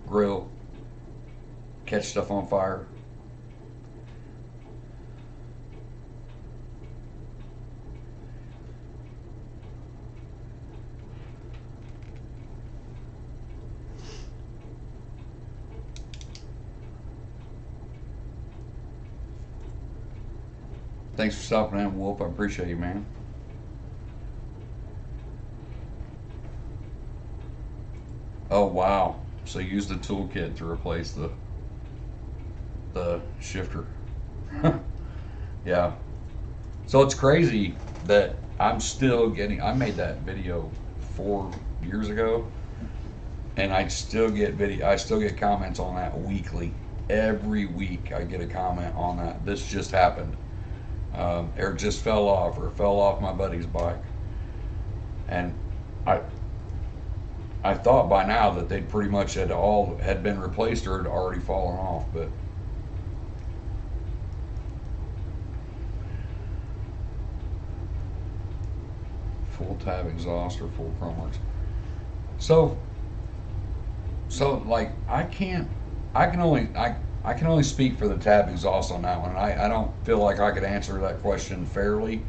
grill, catch stuff on fire. Thanks for stopping in, Wolf. I appreciate you, man. Oh, wow. So use the toolkit to replace the shifter. Yeah. So it's crazy that I'm still getting, I made that video 4 years ago, and I still get comments on that weekly. Every week I get a comment on that. This just happened. Or just fell off, or fell off my buddy's bike. And I thought by now that they'd pretty much had been replaced or had already fallen off, but full tab exhaust or full chrome works. So like I can only speak for the tab exhaust on that one. And I don't feel like I could answer that question fairly,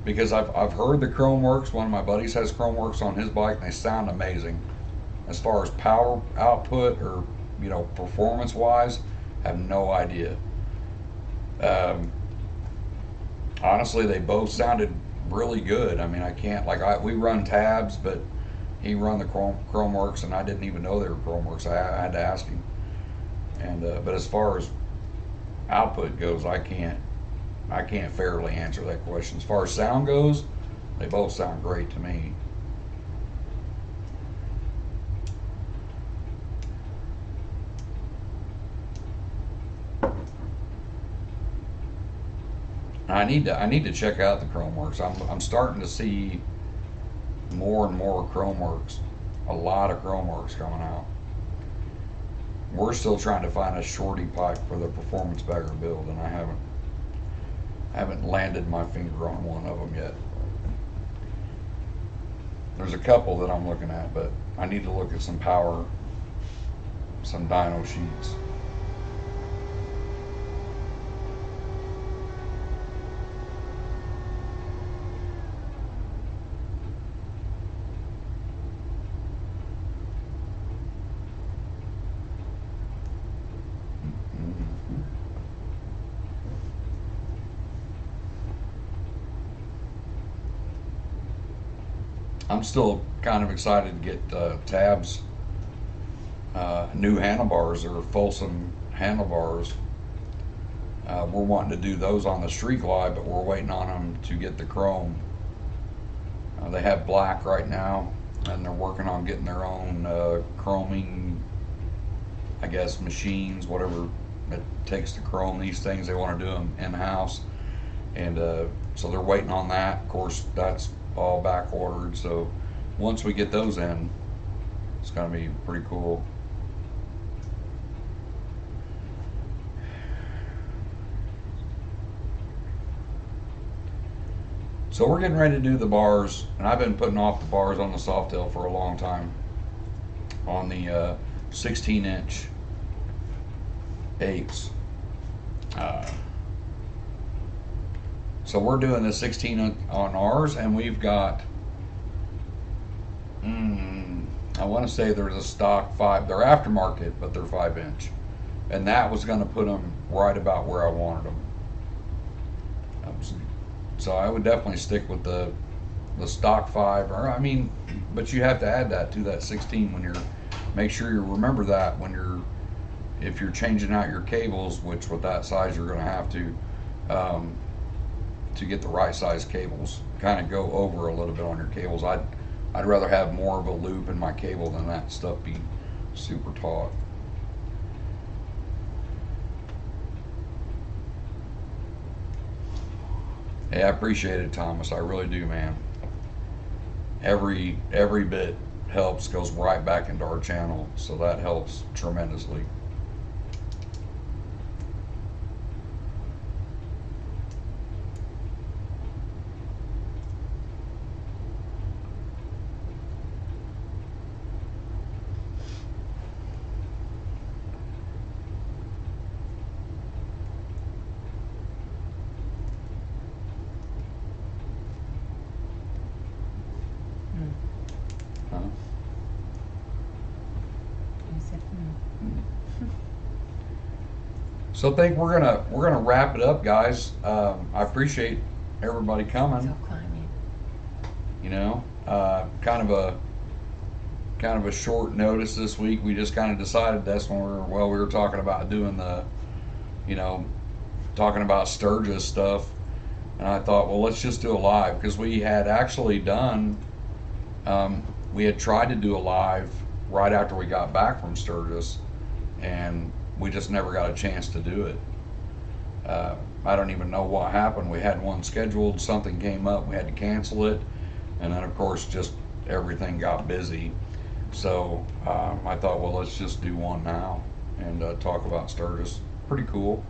because I've heard the chrome works. One of my buddies has chrome works on his bike, and they sound amazing. As far as power output or performance wise, I have no idea. Honestly, they both sounded really good. I mean, I can't, we run tabs, but he run the chrome works, and I didn't even know they were chrome works. I had to ask him. And but as far as output goes, I can't fairly answer that question. As far as sound goes, they both sound great to me. I need to check out the Chromeworks. I'm starting to see more and more Chromeworks. A lot of Chromeworks coming out. We're still trying to find a shorty pipe for the performance bagger build, and I haven't landed my finger on one of them yet. There's a couple that I'm looking at, but I need to look at some power, some dyno sheets. I'm still kind of excited to get Tab's new handlebars, or Folsom handlebars. We're wanting to do those on the Street Glide, but we're waiting on them to get the chrome. They have black right now, and they're working on getting their own chroming, I guess, machines, whatever it takes to chrome these things. They want to do them in-house, and so they're waiting on that. Of course, that's all back ordered, so once we get those in, it's going to be pretty cool. So we're getting ready to do the bars, and I've been putting off the bars on the Softail for a long time on the 16-inch 8s. So we're doing the 16 on ours, and we've got, I want to say there's a stock 5, they're aftermarket, but they're 5-inch. And that was going to put them right about where I wanted them. So I would definitely stick with the stock 5, or I mean, but you have to add that to that 16 when you're, make sure you remember that when you're, if you're changing out your cables, which with that size you're going to have to get the right size cables. Kind of go over a little bit on your cables. I'd rather have more of a loop in my cable than that stuff be super taut. Hey, I appreciate it, Thomas. I really do, man. Every bit helps, goes right back into our channel, so that helps tremendously. So I think we're gonna wrap it up, guys. I appreciate everybody coming. You know, kind of a short notice this week. We just kind of decided that's when we were talking about doing the, you know, talking about Sturgis stuff, and I thought, well, let's just do a live, because we had actually done, we had tried to do a live right after we got back from Sturgis, and we just never got a chance to do it. I don't even know what happened. We had one scheduled, something came up, we had to cancel it, and then of course just everything got busy. So I thought, well, let's just do one now and talk about Sturgis. Pretty cool.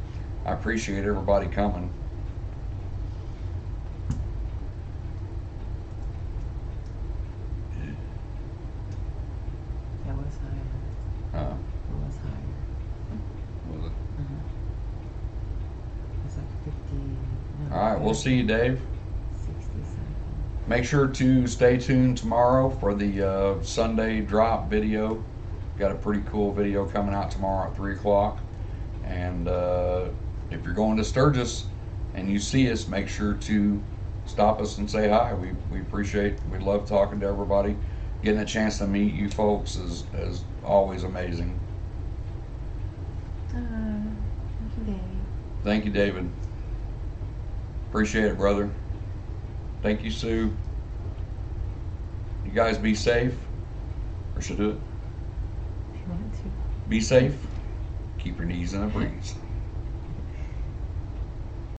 I appreciate everybody coming. That was higher. It was higher. Was it? It was like 50. No, All right, we'll see you, Dave. 60 something. Make sure to stay tuned tomorrow for the Sunday drop video. Got a pretty cool video coming out tomorrow at 3 o'clock. And if you're going to Sturgis and you see us, make sure to stop us and say hi. We appreciate, we love talking to everybody. getting a chance to meet you folks is always amazing. Thank you, Dave. Thank you, David. Appreciate it, brother. Thank you, Sue. You guys be safe. Or should I do it? If you wanted to. Be safe. Keep your knees in a breeze.